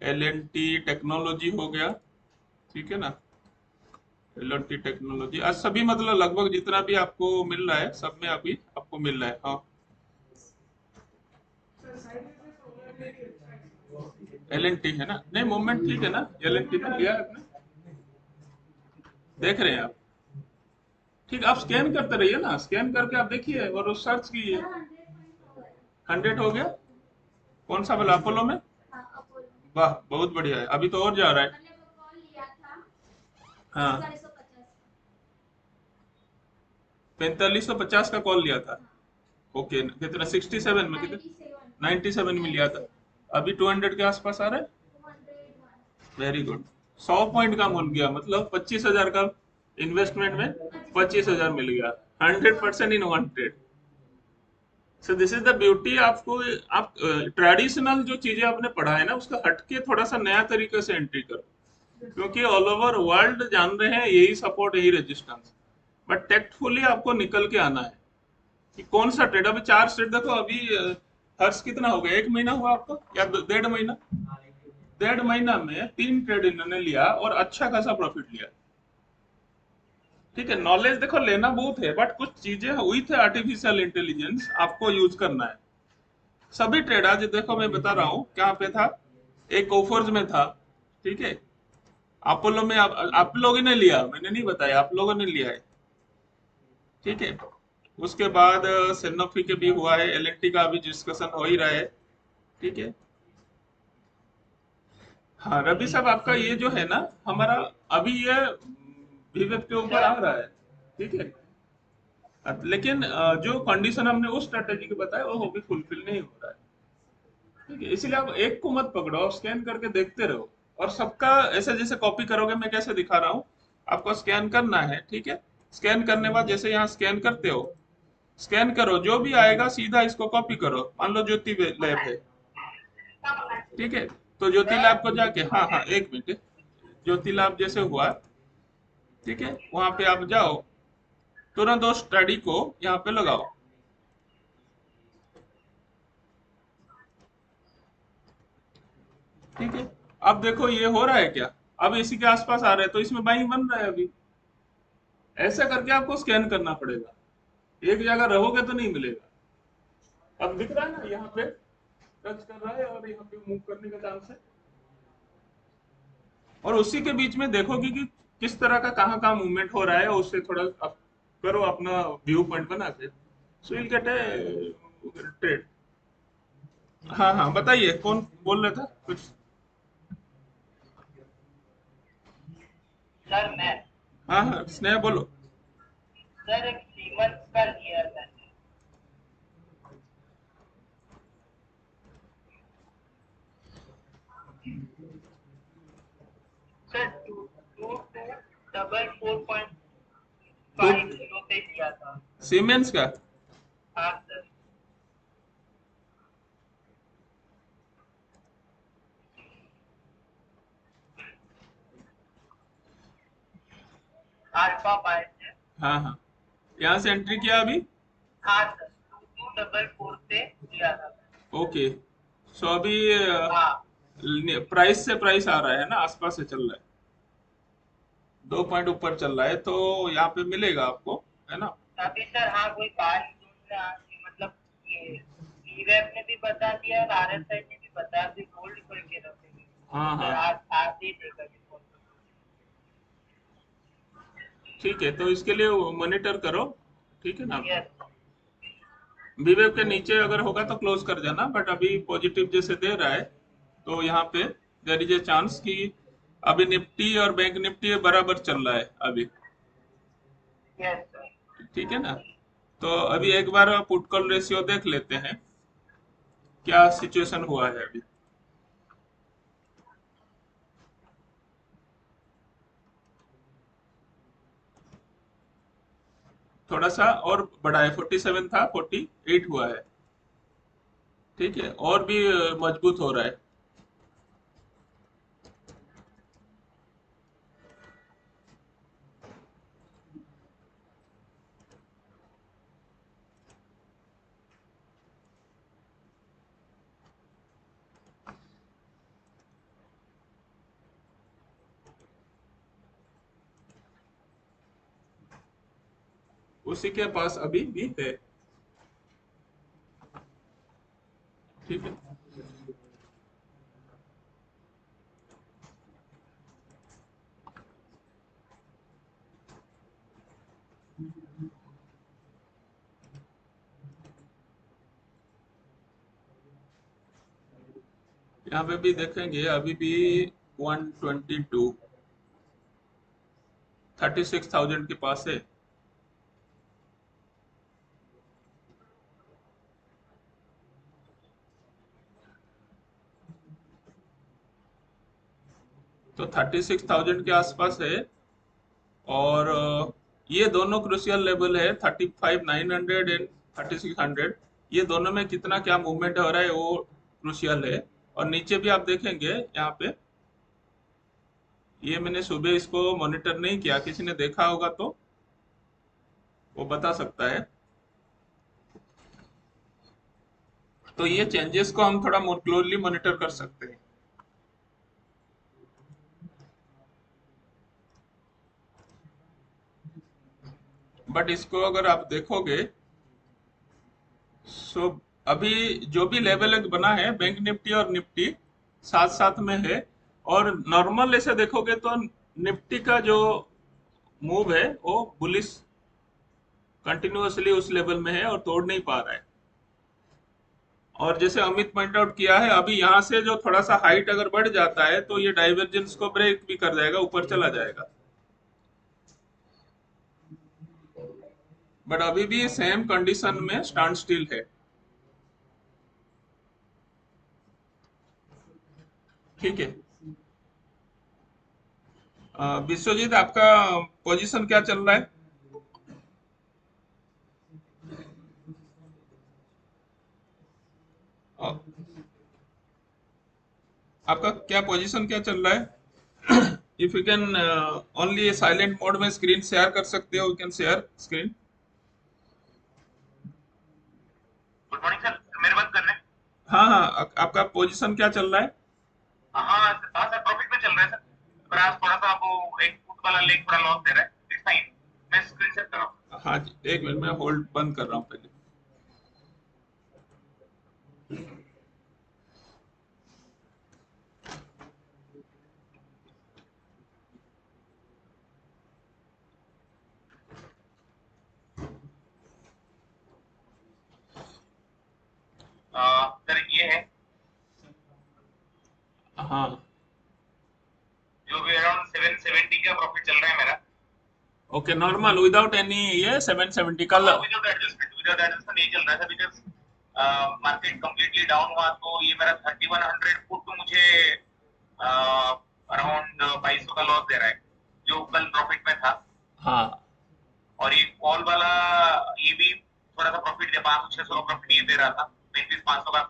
एलएनटी टेक्नोलॉजी हो गया, ठीक है ना, एलएनटी टेक्नोलॉजी आज सभी, मतलब लगभग जितना भी आपको मिल रहा है सब में अभी आपको मिल रहा है। हाँ सर साइड में तो ऑलरेडी अच्छा है। एलएनटी है ना, नहीं मूवमेंट ठीक है ना, एलएनटी में लिया है आपने, देख रहे हैं आप, ठीक, आप स्कैन करते रहिए ना, स्कैन करके आप देखिए और सर्च कीजिए। 100 पॉइंट हो गया। 100 हो गया, कौन सा वाला, अपोलो में? हाँ, अपोलो में। वाह बहुत बढ़िया है, अभी तो और जा रहा है। मैंने वो कॉल लिया था हाँ 4550 4550 का कॉल लिया था, का। ओके कितना, 67 में कितना, 97 97 में लिया था, अभी 200 के आसपास आ रहा है, 201। Very good. 100 पॉइंट का मिल गया, मतलब 25,000 का इन्वेस्टमेंट में 25,000 मिल गया, 100% इन 1 trade. So this is the beauty, आपको आप ट्रेडिशनल जो चीजें आपने पढ़ा है ना उसका हटके थोड़ा सा नया तरीके से एंट्री करो, क्योंकि ऑल ओवर वर्ल्ड जान रहे हैं यही सपोर्ट यही रेजिस्टेंस, बट टेक्टफुली आपको निकल के आना है कि कौन सा ट्रेड। अभी 4 स्टेट देखो, अभी हर्ष कितना हो गया, 1 महीना हुआ आपको या 1.5 महीना, 1.5 महीना में 3 ट्रेड इन्होंने लिया और अच्छा खासा प्रॉफिट लिया, ठीक है। नॉलेज देखो लेना बहुत है, बट कुछ चीजें हुई थे, आर्टिफिशियल इंटेलिजेंस आपको यूज करना है। सभी ट्रेड आज देखो मैं बता रहा हूँ कहाँ पे था, एक कोफर्स में था, ठीक है, अपोलो में आप लोगों ने लिया, मैंने नहीं बताया, आप लोगों ने लिया है, ठीक है। उसके बाद सेनोफी के भी हुआ है, एलएनटी का अभी डिस्कशन हो ही रहा है, ठीक है। हाँ रवि साहब, आपका ये जो है ना हमारा, अभी ये विवेक के ऊपर आ रहा है, ठीक है, लेकिन जो कंडीशन हमने उस स्ट्रेटेजी के बताया वो भी फुलफिल नहीं हो रहा है, ठीक है। इसलिए आप एक को मत पकड़ो, आप स्कैन करके देखते रहो, और सबका ऐसे जैसे कॉपी करोगे, मैं कैसे दिखा रहा हूँ, आपको स्कैन करना है, ठीक है। स्कैन करने के बाद जैसे यहाँ स्कैन करते हो, स्कैन करो, जो भी आएगा सीधा इसको कॉपी करो, मान लो ज्योति लैब है, ठीक है, तो ज्योति लैब को जाके, हाँ हाँ एक मिनट, ज्योति लैब जैसे हुआ, ठीक है, वहां पे आप जाओ, तुरंत उस स्टडी को यहाँ पे लगाओ, ठीक है। अब देखो ये हो रहा है क्या, अब इसी के आसपास आ रहे हैं, तो इसमें बाइंग बन रहा है अभी, ऐसा करके आपको स्कैन करना पड़ेगा, एक जगह रहोगे तो नहीं मिलेगा। अब दिख रहा है ना, यहाँ पे टच कर रहा है और यहाँ पे मूव करने का चांस है, और उसी के बीच में देखोगे कि किस तरह का कहाँ कहाँ मूवमेंट हो रहा है, और उससे थोड़ा आप करो अपना व्यू पॉइंट बना के, so will get A trade. हाँ हाँ बताइए, कौन बोल रहा था कुछ? सर मैं, हाँ हाँ स्नेह बोलो। सर एक सीमंस का लिया था सर, 24.50 पे लिया था। सीमेंस का, हाँ सर, अल्फा बाय से। हाँ हाँ यहाँ से एंट्री किया अभी, हाँ सर, 2244 पे लिया था। ओके। सो अभी हाँ प्राइस से प्राइस आ रहा है ना, आसपास से चल रहा है, 2 पॉइंट ऊपर चल रहा है, तो यहाँ पे मिलेगा आपको, है ना। अभी सर, हाँ कोई बात मतलब ये ईवेब ने भी बता दिया और आरएसआई ने भी बता दिया, गोल्ड करके रखेंगे हाँ सर। हाँ आज नहीं मिलता कि कौन सा ठीक है, तो इसके लिए मॉनिटर करो, ठीक है ना। यस विवेक के नीचे अगर होगा तो क्लोज कर देना, बट अभी पॉजिटिव जैसे दे रहा है तो यहाँ पे देयर इज ए चांस कि अभी निफ्टी और बैंक निफ्टी बराबर चल रहा है अभी, यस सर। ठीक है ना। तो अभी एक बार पुट कॉल रेशियो देख लेते हैं क्या सिचुएशन हुआ है अभी। थोड़ा सा और बढ़ा है, 47 था 48 हुआ है, ठीक है, और भी मजबूत हो रहा है। उसी के पास अभी भी है, ठीक है। यहाँ पे भी देखेंगे अभी भी 122 36,000 के पास है। तो 36,000 के आसपास है, और ये दोनों क्रूशियल लेवल है, 35,900 एंड 3600। ये दोनों में कितना क्या मूवमेंट हो रहा है वो क्रूशियल है। और नीचे भी आप देखेंगे यहाँ पे, ये मैंने सुबह इसको मॉनिटर नहीं किया, किसी ने देखा होगा तो वो बता सकता है। तो ये चेंजेस को हम थोड़ा मोर क्लोजली मॉनिटर कर सकते हैं। बट इसको अगर आप देखोगे, सो अभी जो भी लेवल एक बना है बैंक निफ्टी और निफ्टी साथ साथ में है। और नॉर्मल ऐसे देखोगे तो निफ्टी का जो मूव है वो बुलिश कंटिन्यूअसली उस लेवल में है और तोड़ नहीं पा रहा है। और जैसे अमित पॉइंट आउट किया है, अभी यहाँ से जो थोड़ा सा हाइट अगर बढ़ जाता है तो ये डाइवर्जेंस को ब्रेक भी कर जाएगा, ऊपर चला जाएगा। बट अभी भी सेम कंडीशन में स्टैंड स्टिल है, ठीक है। विश्वजीत आपका पोजीशन क्या चल रहा है? अ, आपका क्या पोजीशन क्या चल रहा है? If you can only silent mode में स्क्रीन शेयर कर सकते हो, you can share screen. Good morning sir, मेरे बात कर रहे हैं? हाँ हाँ, आपका पोजीशन क्या चल रहा है? हाँ हाँ सर, प्रॉफिट में चल रहा है सर, पर आज थोड़ा सा वो एक फुट वाला लेग थोड़ा लॉस दे रहा है, इट्स फाइन। मैं स्क्रीन शेयर कर रहा हूँ। हाँ जी, एक मिनट में होल्ड बंद कर रहा हूँ पहले। सर ये है हाँ जो भी अराउंड 770 का प्रॉफिट चल रहा है मेरा। ओके, नॉर्मल विदाउट एनी ये 770 का विदाउट एडजस्टमेंट नहीं चल रहा था, बिकॉज मार्केट कंप्लीटली डाउन हुआ तो ये मेरा 3100 फुट मुझे अराउंड 2200 का लॉस दे रहा है, जो कल प्रॉफिट में था। हाँ और ये कॉल वाला ये भी थोड़ा सा प्रॉफिट दे, 500-600 का प्रॉफिट ये दे रहा था, 3500 का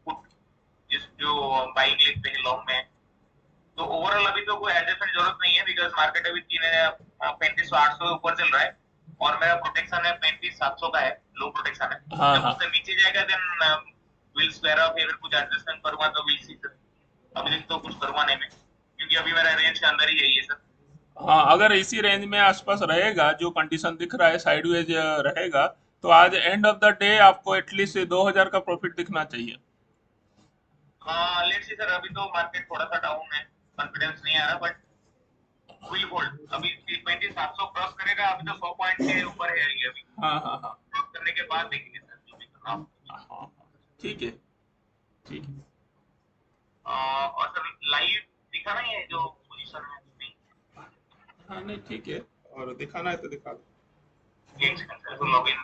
फुट जिस जो बाइंग लेग पे लॉन्ग में है। तो ओवरऑल अभी तो कोई एडजस्टमेंट जरूरत नहीं है, बिकॉज मार्केट अभी 3500-800 ऊपर चल रहा है और मेरा प्रोटेक्शन है 3500-700 का है, लो प्रोटेक्शन है। हाँ जब हाँ उससे नीचे जाएगा देन विल स्क्वायर ऑफ, अगर कुछ एडजस्टमेंट करूंगा तो विल सी सर। अभी तक तो कुछ करूंगा नहीं मैं, क्योंकि अभी मेरा रेंज के अंदर ही है ये सर। हाँ, अगर इसी रेंज में आसपास रहेगा, जो कंडीशन दिख रहा है साइडवेज रहेगा, तो आज एंड ऑफ द डे आपको एटलीस्ट 2000 का प्रॉफिट दिखना चाहिए। हाँ लेट्स सी सर, अभी तो मार्केट थोड़ा सा डाउन है, कॉन्फिडेंस नहीं आ रहा, बट विल होल्ड। अभी 320 700 क्रॉस करेगा, अभी तो 100 पॉइंट के ऊपर है ये अभी। हाँ हाँ हाँ क्रॉस करने के बाद देखेंगे सर जो भी करना हो। हाँ हाँ, ठीक है ठीक है। और सर लाइव दिखा ना ये जो पोजीशन है नहीं? हाँ नहीं ठीक है, और दिखाना है तो दिखा दो। एक सेकंड सर, तो लॉगिन।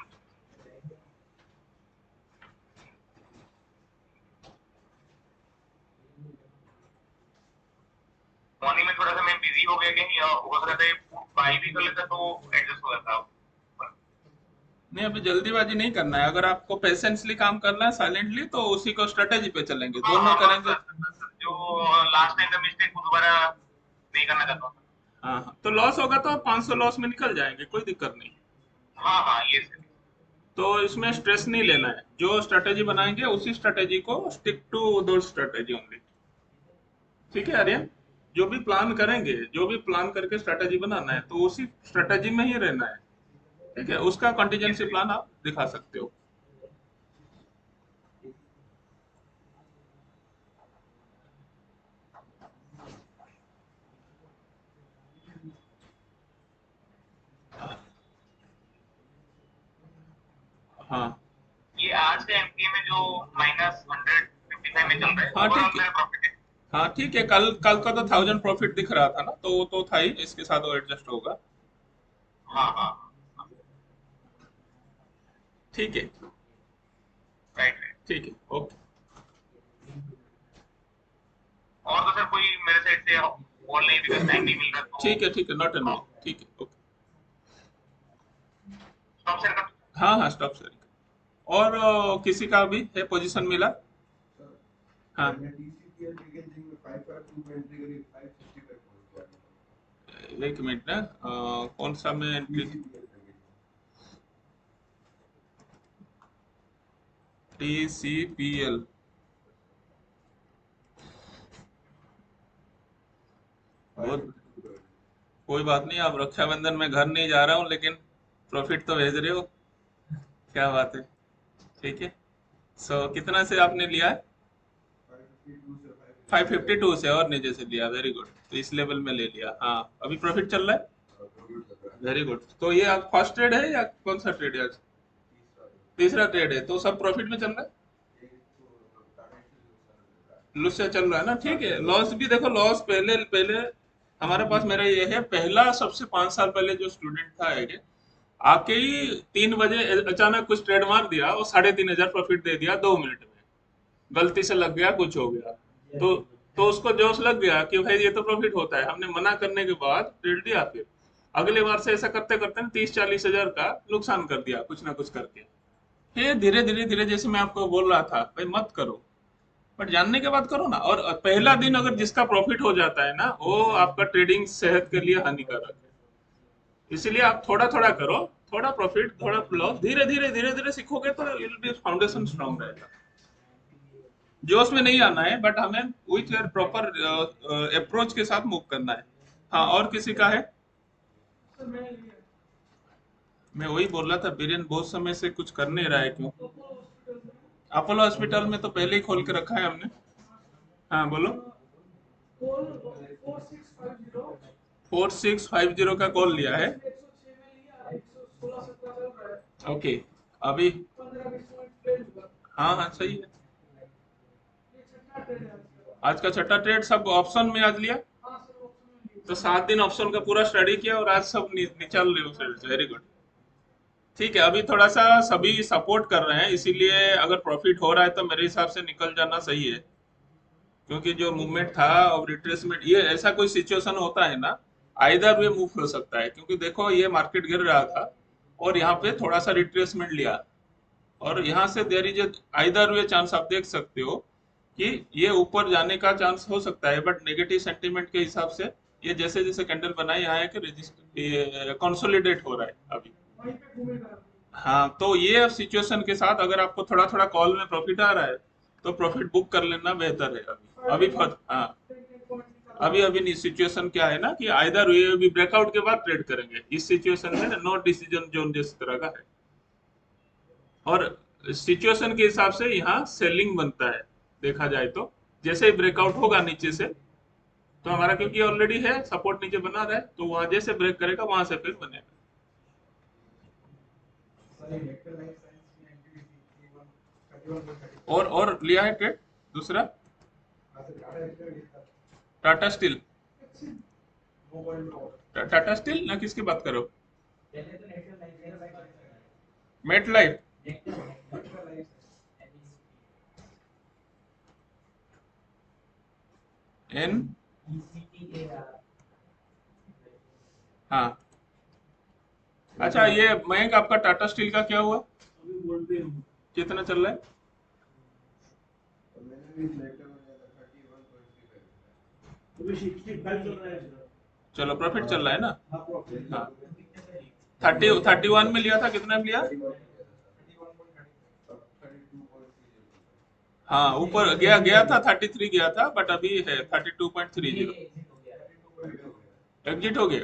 मॉर्निंग में थोड़ा सा मैं बिजी हो गया, कहीं हो सकता है बाई भी कर लेता तो एडजस्ट हो जाता। नहीं अभी जल्दीबाजी नहीं करना है, अगर आपको पेशेंसली काम करना है साइलेंटली तो उसी को स्ट्रेटेजी पे चलेंगे, हाँ दोनों हाँ हाँ करेंगे। सर, जो लास्ट टाइम का मिस्टेक को दोबारा नहीं करना चाहता हूँ। हाँ हाँ, तो लॉस होगा तो 500 लॉस में निकल जाएंगे, कोई दिक्कत नहीं। हाँ हाँ ये सर। तो इसमें स्ट्रेस नहीं लेना है, जो स्ट्रेटेजी बनाएंगे उसी स्ट्रेटेजी को स्टिक टू दो स्ट्रेटेजी ओनली। ठीक है आर्यन, जो भी प्लान करेंगे, जो भी प्लान करके स्ट्रेटेजी बनाना है तो उसी स्ट्रेटेजी में ही रहना है। ठीक है, उसका कंटीजेंसी प्लान आप दिखा सकते हो। हाँ ये आज के एमपीए में जो -155 में चल रहा है, हाँ ओवरऑल ठीक है। मेरा प्रॉफिट है। हाँ ठीक है, कल कल का तो 1000 प्रॉफिट दिख रहा था ना, तो वो तो था ही, इसके साथ वो एडजस्ट होगा। हाँ हाँ ठीक है राइट राइट। ठीक है ओके। और तो सर कोई मेरे साइड से कॉल नहीं, बिकॉज टाइम नहीं मिल रहा तो ठीक है नॉट एन वरी, ठीक है ओके। स्टॉप शेयर कर। हाँ हाँ स्टॉप शेयरिंग। और किसी का भी है पोजीशन मिला? हाँ एक मिनट ना, कौन सा मैं एंट्री, TCPL, बहुत कोई बात नहीं, आप रक्षाबंधन में घर नहीं जा रहा हूँ लेकिन प्रॉफिट तो भेज रहे हो, क्या बात है। ठीक है, सो कितना से आपने लिया है? 552 से और नीचे से लिया, वेरी गुड, तो इस लेवल में ले लिया। हाँ अभी प्रॉफिट चल रहा है, वेरी गुड। तो ये आप फर्स्ट ट्रेड है या कौन सा ट्रेड है आज? तीसरा ट्रेड है, तो सब प्रॉफिट में चल रहा है, लॉस से चल रहा है ना। ठीक है, लॉस भी देखो, लॉस पहले पहले हमारे पास, मेरा ये है पहला सबसे 5 साल पहले जो स्टूडेंट था है, आके ही 3 बजे अचानक कुछ ट्रेड मार दिया और 3500 प्रॉफिट दे दिया 2 मिनट में, गलती से लग गया, कुछ हो गया तो तो उसको जोश लग गया कि भाई ये तो प्रॉफिट होता है, हमने मना करने के बाद ट्रेड दिया, फिर अगले बार से ऐसा करते करते 30-40 हजार का नुकसान कर दिया कुछ ना कुछ करके। फिर धीरे धीरे धीरे, जैसे मैं आपको बोल रहा था भाई मत करो, बट जानने के बाद करो ना। और पहला दिन अगर जिसका प्रॉफिट हो जाता है ना, वो आपका ट्रेडिंग सेहत के लिए हानिकारक है। इसलिए आप थोड़ा थोड़ा करो, थोड़ा प्रॉफिट थोड़ा लॉस, धीरे धीरे सीखोगे तो विल बी फाउंडेशन स्ट्रांग रहेगा। जोश में नहीं आना है, बट हमें विथ योर प्रॉपर अप्रोच के साथ मूव करना है। हाँ और किसी का है? सर मैंने लिया मैं वही बोल रहा था, बीरेन बहुत समय से कुछ कर नहीं रहा है, क्यों? अपोलो हॉस्पिटल में अपोलो हॉस्पिटल में तो पहले ही खोल के रखा है हमने। हाँ बोलो। कॉल 4650 4650 का कॉल लिया है। 106 में लिया, 116 17 चल रहा है, ओके, अभी 15-20 मिनट फेल हुआ। हाँ हाँ सही है। ये छठा ट्रेड है आज का छठा ट्रेड सब ऑप्शन में आज लिया, हाँ सर, ऑप्शन में लिया। तो 7 दिन ऑप्शन का पूरा स्टडी किया और आज सब निकाल रहे हो, वेरी गुड। ठीक है, अभी थोड़ा सा सभी सपोर्ट कर रहे हैं, इसीलिए अगर प्रॉफिट हो रहा है तो मेरे हिसाब से निकल जाना सही है, क्योंकि जो मूवमेंट था और रिट्रेसमेंट, ये ऐसा कोई सिचुएशन होता है ना, आइदर वे मूव हो सकता है, क्योंकि देखो ये मार्केट गिर रहा था और यहाँ पे थोड़ा सा रिट्रेसमेंट लिया, और यहाँ से there is either way chance, आप देख सकते हो कि ये ऊपर जाने का चांस हो सकता है, बट नेगेटिव सेंटीमेंट के हिसाब से ये जैसे जैसे कैंडल बनाई, यहाँ है कि रजिस्टर कंसोलिडेट हो रहा है अभी। वहीं पे घूमेगा। हाँ, तो ये सिचुएशन के साथ अगर आपको थोड़ा थोड़ा कॉल में प्रॉफिट आ रहा है तो प्रॉफिट बुक कर लेना बेहतर है हाँ, अभी अभी सिचुएशन क्या है ना कि आइदर वे भी ब्रेकआउट के बाद ट्रेड करेंगे, इस सिचुएशन में नो डिसीजन जोन जिस तरह का है, और सिचुएशन के हिसाब से यहाँ सेलिंग बनता है देखा जाए तो। जैसे ही ब्रेकआउट होगा नीचे से तो हमारा क्योंकि ऑलरेडी है, सपोर्ट नीचे बना रहा है, तो वहां जैसे ब्रेक करेगा वहां से फिर बनेगा। सर ये वेक्टर लाइफ साइंस में एंटिटी 31 और लिया है ट्रेड दूसरा टाटा स्टील। टाटा स्टील ना, किसकी बात करो? पहले तो natural life mate life. Natural life an ECTAR हाँ। अच्छा, ये मयंक आपका टाटा स्टील का क्या हुआ? अभी बोलते हैं कितना चल रहा है? अभी 65 चल रहा है सर। चलो प्रॉफिट चल रहा है ना। हाँ प्रॉफिट। हाँ 31 में लिया था, कितना में लिया? हाँ ऊपर गया गया था 33 गया था, बट अभी है 32.30। एग्जिट हो गया।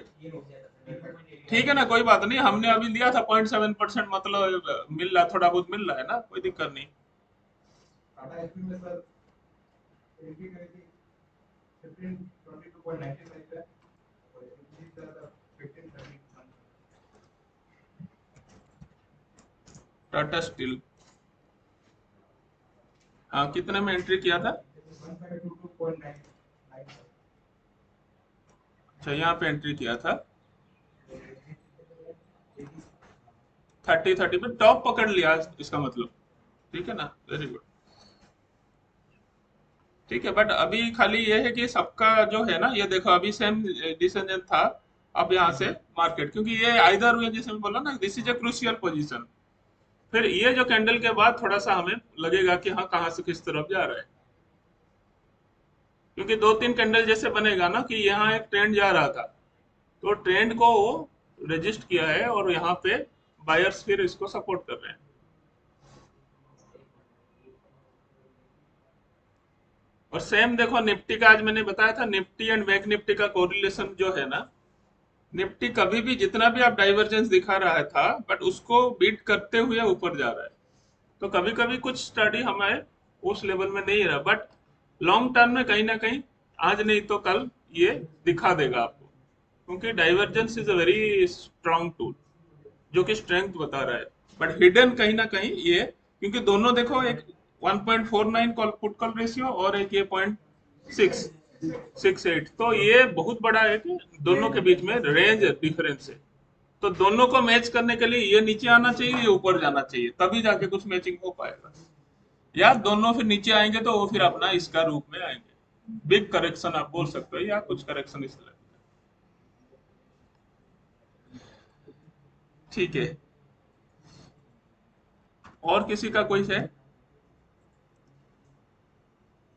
ठीक है ना, कोई बात नहीं, हमने अभी लिया था 0.7%, मतलब मिल रहा, थोड़ा बहुत मिल रहा है ना, कोई दिक्कत नहीं। टाटा एसपी में सर एंट्री करी थी 1522.95 पे और एग्जिट करा था 1530 टाटा स्टील हाँ, कितने में एंट्री किया था? 1522.99। अच्छा, यहाँ पे एंट्री किया था 30 में, टॉप पकड़ लिया इसका मतलब। ठीक है ना, वेरी गुड। ठीक है, बट अभी खाली ये है कि सबका जो है ना, ये देखो अभी सेम डिसीजन था। अब यहाँ से मार्केट, क्योंकि ये आइदर वे, जैसे मैं बोला ना, this is a crucial position. फिर ये जो कैंडल के बाद थोड़ा सा हमें लगेगा कि हाँ कहाँ से किस तरफ जा रहा है, क्योंकि 2-3 कैंडल जैसे बनेगा ना कि यहाँ एक ट्रेंड जा रहा था, तो ट्रेंड को वो रजिस्ट किया है और यहाँ पे बायर्स फिर इसको सपोर्ट कर रहे हैं। और सेम देखो निफ्टी का, आज मैंने बताया था निफ्टी एंड बैंक निफ्टी का कोरिलेशन जो है ना, निफ्टी कभी भी जितना भी आप डाइवर्जेंस दिखा रहा था, बट उसको बीट करते हुए ऊपर जा रहा है। तो कभी कभी कुछ स्टडी हमारे उस लेवल में नहीं रहा, बट लॉन्ग टर्म में कहीं ना कहीं आज नहीं तो कल ये दिखा देगा आपको, क्योंकि divergence is a very strong tool जो कि स्ट्रेंथ बता रहा है, बट हिडन कहीं ना कहीं ये, क्योंकि दोनों देखो, एक 1.49 कॉल पुट कॉल रेशियो और एक ये 0.668, तो ये बहुत बड़ा है कि दोनों के बीच में रेंज डिफरेंस है। तो दोनों को मैच करने के लिए ये नीचे आना चाहिए, ये ऊपर जाना चाहिए, तभी जाके कुछ मैचिंग हो पाएगा। या दोनों फिर नीचे आएंगे तो वो फिर अपना इसका रूप में आएंगे, बिग करेक्शन आप बोल सकते हो, या कुछ करेक्शन इस लेवल। ठीक है, और किसी का कोई है?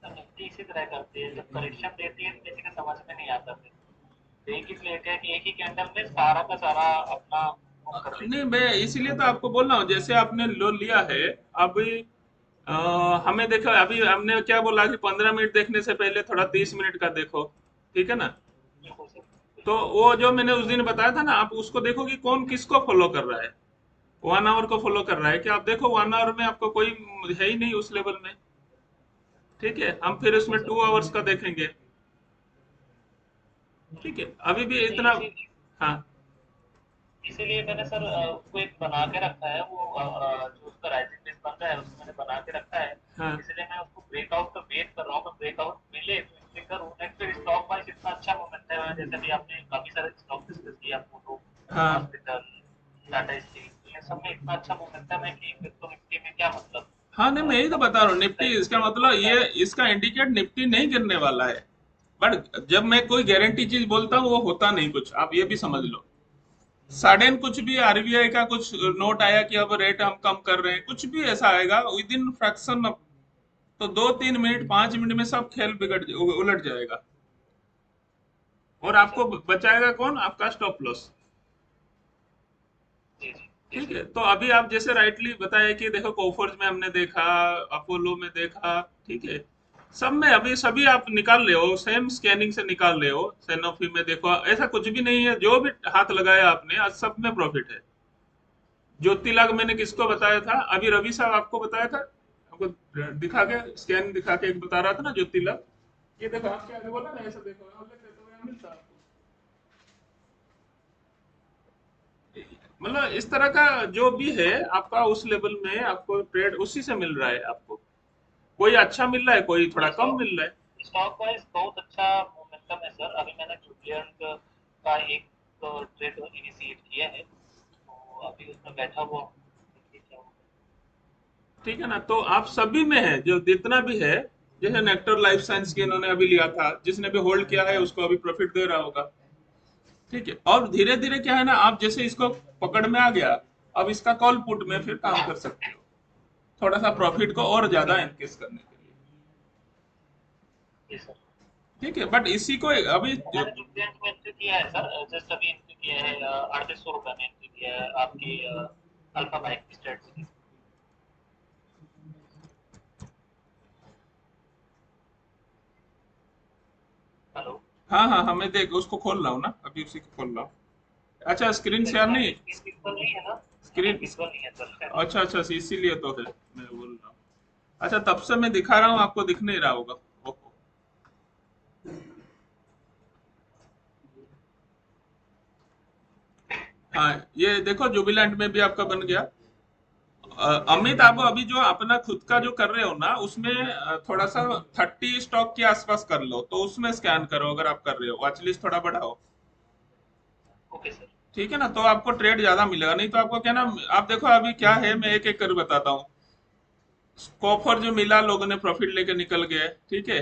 निफ्टी इसी तरह करती है, जब करेक्शन देती है तो किसी को समझ में नहीं आता फिर एक ही प्लेट है कि एक ही कैंडल में सारा का सारा अपना वो कर देती नहीं, मैं इसीलिए तो आपको बोल रहा हूँ, जैसे आपने लोन लिया है अभी, अ, हमें देखो अभी हमने क्या बोला कि 15 मिनट देखने से पहले थोड़ा 30 मिनट का देखो। ठीक है ना, है। तो वो जो मैंने उस दिन बताया था ना, आप उसको देखो कि कौन किसको फॉलो कर रहा है। 1 आवर को फॉलो कर रहा है कि आप देखो 1 आवर में आपको कोई है ही नहीं उस लेवल में। ठीक है, हम फिर उसमें 2 आवर्स का देखेंगे। ठीक है, अभी भी नहीं इतना। इसी हाँ इसीलिए मैंने सर उसको एक बना के रखा है, वो जो उसका राइजिंग बेस बन रहा है उसको मैंने बना के रखा है। हाँ इसलिए मैं उसको ब्रेकआउट का वेट कर रहा हूँ, ब्रेकआउट मिले तो एंट्री करूँ। नेक्स्ट फिर स्टॉक वाइज इतना अच्छा मोमेंटम है, जैसे भी आपने काफी सारे स्टॉक डिस्कस किया, फोटो हाँ हॉस्पिटल टाटा स्टील, ये सब में इतना अच्छा मोमेंटम है कि फिर तो निफ्टी में क्या मतलब। हाँ, नहीं मैं यही तो बता रहा हूँ, निफ्टी इसका मतलब ये, इसका इंडिकेट निफ्टी नहीं गिरने वाला है। बट जब मैं कोई गारंटी चीज बोलता हूँ वो होता नहीं कुछ, आप ये भी समझ लो। सडन कुछ भी आरबीआई का कुछ नोट आया कि अब रेट हम कम कर रहे हैं, कुछ भी ऐसा आएगा विद इन फ्रैक्शन, तो 2-3 मिनट 5 मिनट में सब खेल बिगड़ उलट जाएगा। और जी आपको सर। बचाएगा कौन? आपका स्टॉप लॉस। जी जी जी ठीक सर। है, तो अभी आप जैसे राइटली बताया कि देखो कोफर्स में हमने देखा, अपोलो में देखा, ठीक है, सब में अभी सभी आप निकाल रहे हो, सेम स्कैनिंग से निकाल रहे हो। सैनोफी में देखो, ऐसा कुछ भी नहीं है, जो भी हाथ लगाया आपने आज सब में प्रॉफिट है। ज्योति लाग मैंने किसको बताया था? अभी रवि साहब आपको बताया था, आपको दिखा के, स्कैन दिखा के एक बता रहा था ना, ज्योति लाग। ये देखो आपके आगे बोला ना, ऐसा देखो और लेते तो यहाँ मिलता आपको। मतलब इस तरह का जो भी है आपका, उस लेवल में आपको ट्रेड उसी से मिल रहा है आपको। कोई अच्छा मिल रहा है, कोई थोड़ा कम मिल रहा है। स्टॉक वाइज बहुत अच्छा मोमेंटम है सर। अभी मैंने जुबिलेंट का एक ट्रेड इनिशिएट किया है, तो अभी उसमें बैठा हुआ हूँ, देखिए क्या होगा। ठीक है ना, तो आप सभी में है जो जितना भी है। जैसे नेक्टर लाइफ साइंस के इन्होंने अभी लिया था, जिसने भी होल्ड किया है उसको अभी प्रॉफिट दे रहा होगा। ठीक है, और धीरे धीरे क्या है ना, आप जैसे इसको पकड़ में आ गया, अब इसका कॉल पुट में फिर काम कर सकते हो, थोड़ा सा प्रॉफिट को और ज्यादा इंक्रीज करने के लिए। जी सर। ठीक है, बट इसी को अभी मैंने जुबिलेंट में एंट्री किया है सर, जस्ट अभी एंट्री किया है, 3800 रुपये में एंट्री किया है आपकी अल्फा बाइक की स्ट्रेटजी। हेलो। हाँ हाँ हाँ, मैं देख उसको खोल रहा हूँ ना, अभी उसी को खोल रहा हूँ। अच्छा, स्क्रीन शेयर नहीं। विजुअल नहीं है ना? नहीं, स्क्रीन, विजुअल नहीं है सर। अच्छा अच्छा, इसीलिए तो है मैं बोल रहा हूँ। अच्छा, तब से मैं दिखा रहा हूँ, आपको दिख नहीं रहा होगा। ओहो। हाँ, ये देखो जुबिलेंट में भी आपका बन गया। अमित, आप अभी जो अपना खुद का जो कर रहे हो ना, उसमें थोड़ा सा 30 स्टॉक के आसपास कर लो, तो उसमें स्कैन करो अगर आप कर रहे हो, वॉच लिस्ट थोड़ा बढ़ाओ। Okay sir. ठीक है ना, तो आपको ट्रेड ज्यादा मिलेगा। नहीं तो आपको क्या ना, आप देखो अभी क्या है, मैं एक एक कर बताता हूँ। कॉफर जो मिला, लोगों ने प्रॉफिट लेके निकल गए। ठीक है,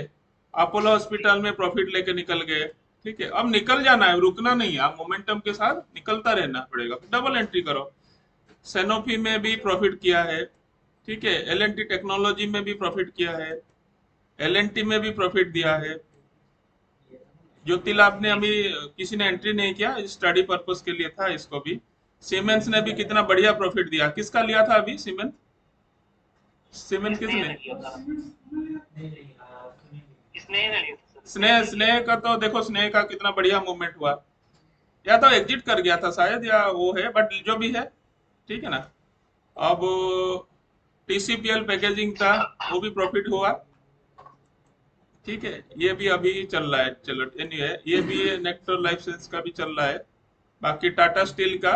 अपोलो हॉस्पिटल में प्रॉफिट लेके निकल गए। ठीक है, अब निकल जाना है, रुकना नहीं है, आप मोमेंटम के साथ निकलता रहना पड़ेगा, डबल एंट्री करो। सेनोफी में भी प्रॉफिट किया है। ठीक है, एल एन टी टेक्नोलॉजी में भी प्रॉफिट किया है। एल एन टी में भी प्रॉफिट दिया है। ज्योतिलाभ ने अभी किसी ने एंट्री नहीं किया, स्टडी पर्पस के लिए था इसको भी। सीमेंस ने भी कितना बढ़िया प्रॉफिट दिया। किसका लिया था अभी सीमेंस? सीमेंस इसने किसने? नहीं लिया था। नहीं नहीं सुनिए। इसने नहीं लिया था सर, इसने स्नेह, नहीं लिया स्नेह का तो देखो, स्नेह का कितना बढ़िया मूवमेंट हुआ। या तो एग्जिट कर गया था शायद, या वो है, बट जो भी है। ठीक है ना। अब टीसीपीएल पैकेजिंग का वो भी प्रॉफिट हुआ। ठीक है, ये भी अभी चल रहा है, चलो एनीवे, ये भी नेक्टर लाइफ साइंस का भी चल रहा है। बाकी टाटा स्टील का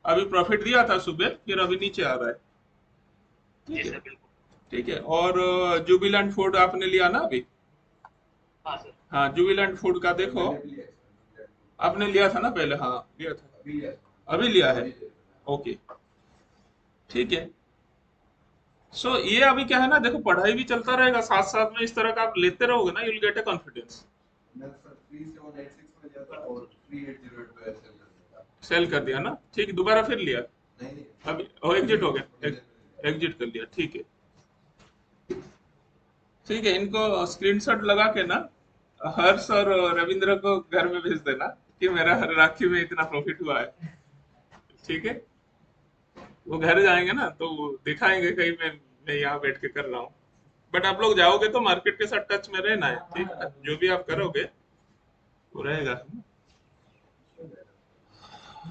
अभी प्रॉफिट दिया था सुबह, फिर अभी नीचे आ रहा है। जी ठीक है। सर, बिल्कुल। ठीक है, और जुबिलेंट फूड आपने लिया ना अभी? हाँ सर। हाँ, जुबिलेंट फूड का देखो, आपने लिया था ना पहले? हाँ, लिया था। अभी लिया है। ओके। ठीक है। सो ये अभी क्या है ना, देखो पढ़ाई भी चलता रहेगा साथ साथ में, इस तरह का आप लेते रहोगे ना, you will get a confidence. Sell कर दिया ना, ठीक, दोबारा फिर लिया? अभी ओ एग्जिट हो गया, एग्जिट कर लिया, ठीक है। ठीक है, इनको स्क्रीनशॉट लगा के ना हर्ष और रविंद्र को घर में भेज देना कि मेरा हर राखी में इतना प्रॉफिट हुआ है। ठीक है, वो घर जाएंगे ना तो वो दिखाएंगे कहीं मैं यहाँ बैठ के कर रहा हूँ। बट आप लोग जाओगे तो मार्केट के साथ टच में रहना है, ठीक है ना, जो भी आप करोगे वो रहेगा।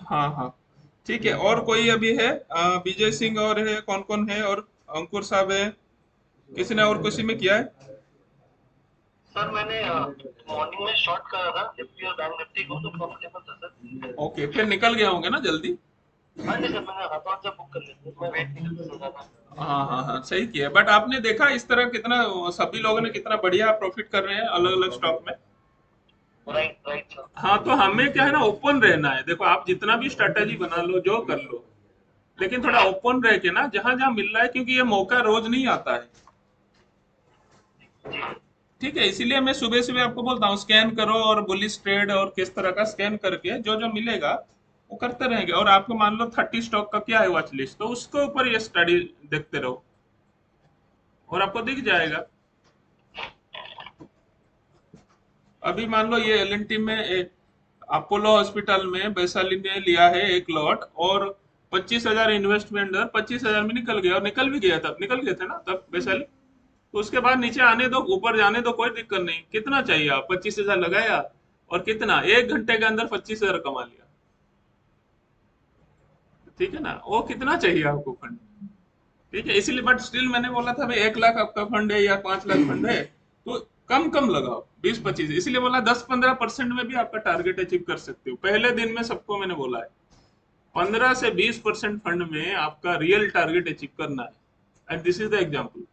हाँ हाँ, ठीक है। और कोई अभी है? विजय सिंह और है, कौन कौन है? और अंकुर साहब है, किसी ने और किसी में किया है? सर मैंने मॉर्निंग में शॉर्ट करा था निफ्टी और बैंक निफ्टी को, तो प्रॉफिटेबल था सर। ओके, फिर निकल गया होंगे ना जल्दी? हाँ जी सर, मैंने हाथों से बुक कर लिया था, मैं वेट नहीं करता सर ज्यादा। हाँ हाँ हाँ, सही किया। बट आपने देखा इस तरह कितना, सभी लोगों ने कितना बढ़िया प्रॉफिट कर रहे हैं अलग अलग स्टॉक में। Right right sir. हाँ, तो हमें क्या है ना, ओपन रहना है। देखो आप जितना भी स्ट्रेटेजी बना लो, जो कर लो, लेकिन थोड़ा ओपन रह के ना, जहां जहां मिल रहा है, क्योंकि ये मौका रोज नहीं आता है। ठीक है, इसीलिए मैं सुबह सुबह आपको बोलता हूँ स्कैन करो, और बुलिश ट्रेड और किस तरह का स्कैन करके जो जो मिलेगा वो करते रहेंगे। और आपको मान लो 30 स्टॉक का क्या है वॉच लिस्ट, तो उसके ऊपर ये स्टडी देखते रहो और आपको दिख जाएगा। अभी मान लो ये एलएनटी में अपोलो हॉस्पिटल में वैशाली ने लिया है एक लॉट, और 25,000 इन्वेस्टमेंट, 25,000 में निकल गया, और निकल भी गया, तब निकल गए थे ना तब वैशाली। तो उसके बाद नीचे आने दो, ऊपर जाने दो, कोई दिक्कत नहीं। कितना चाहिए? आप 25,000 लगाया, और कितना 1 घंटे के अंदर 25,000 कमा लिया। ठीक है ना, वो कितना चाहिए आपको फंड? ठीक है, इसीलिए, बट स्टिल मैंने बोला था भाई 1 लाख आपका फंड है या 5 लाख फंड है, तो कम कम लगाओ, 20-25, इसलिए बोला 10-15% में भी आपका टारगेट अचीव कर सकते हो। पहले दिन में सबको मैंने बोला है 15 से 20% फंड में आपका रियल टारगेट अचीव करना है, and this is the example.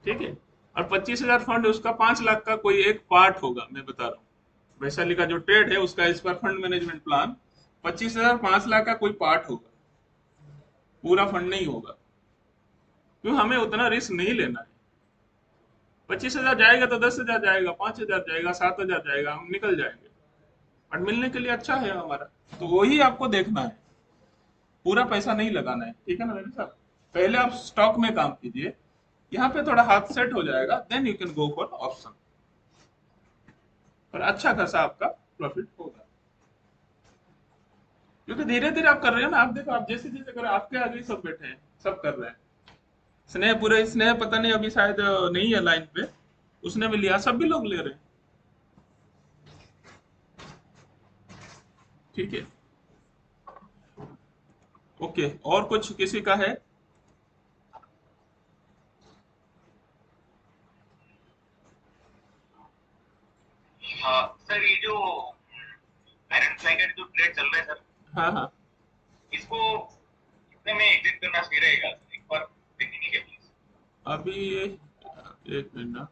ठीक है, और 25,000 फंड उसका 5 लाख का कोई एक पार्ट होगा, मैं बता रहा हूँ। वैशाली का जो ट्रेड है उसका इस पर फंड मैनेजमेंट प्लान 25,000 5 लाख का कोई पार्ट होगा, पूरा फंड नहीं होगा, क्यों हमें उतना रिस्क नहीं लेना है। 25,000 जाएगा तो 10,000 जाएगा, 5,000 जाएगा, 7,000 जाएगा, हम निकल जाएंगे, और मिलने के लिए अच्छा है हमारा। तो वही आपको देखना है, पूरा पैसा नहीं लगाना है, ठीक है ना रवि साहब। पहले आप स्टॉक में काम कीजिए, यहाँ पे थोड़ा हाथ सेट हो जाएगा, then you can go for option, पर अच्छा खासा आपका प्रॉफिट होगा, क्योंकि धीरे धीरे आप कर रहे हो ना। आप देखो, आप जैसे जैसे कर रहे हो, आपके आगे ही सब बैठे हैं, सब कर रहे हैं। स्नेह, पूरे स्नेह पता नहीं अभी शायद नहीं है लाइन पे, उसने भी लिया, सब भी लोग ले रहे हैं। ठीक है, ओके, और कुछ किसी का है? सर ये जो आयरन फ्लाइट जो ट्रेड चल रहा है सर, हाँ हाँ, इसको कितने में एग्जिट करना सही रहेगा, एक बार देखेंगे क्या प्लीज? अभी एक मिनट ना,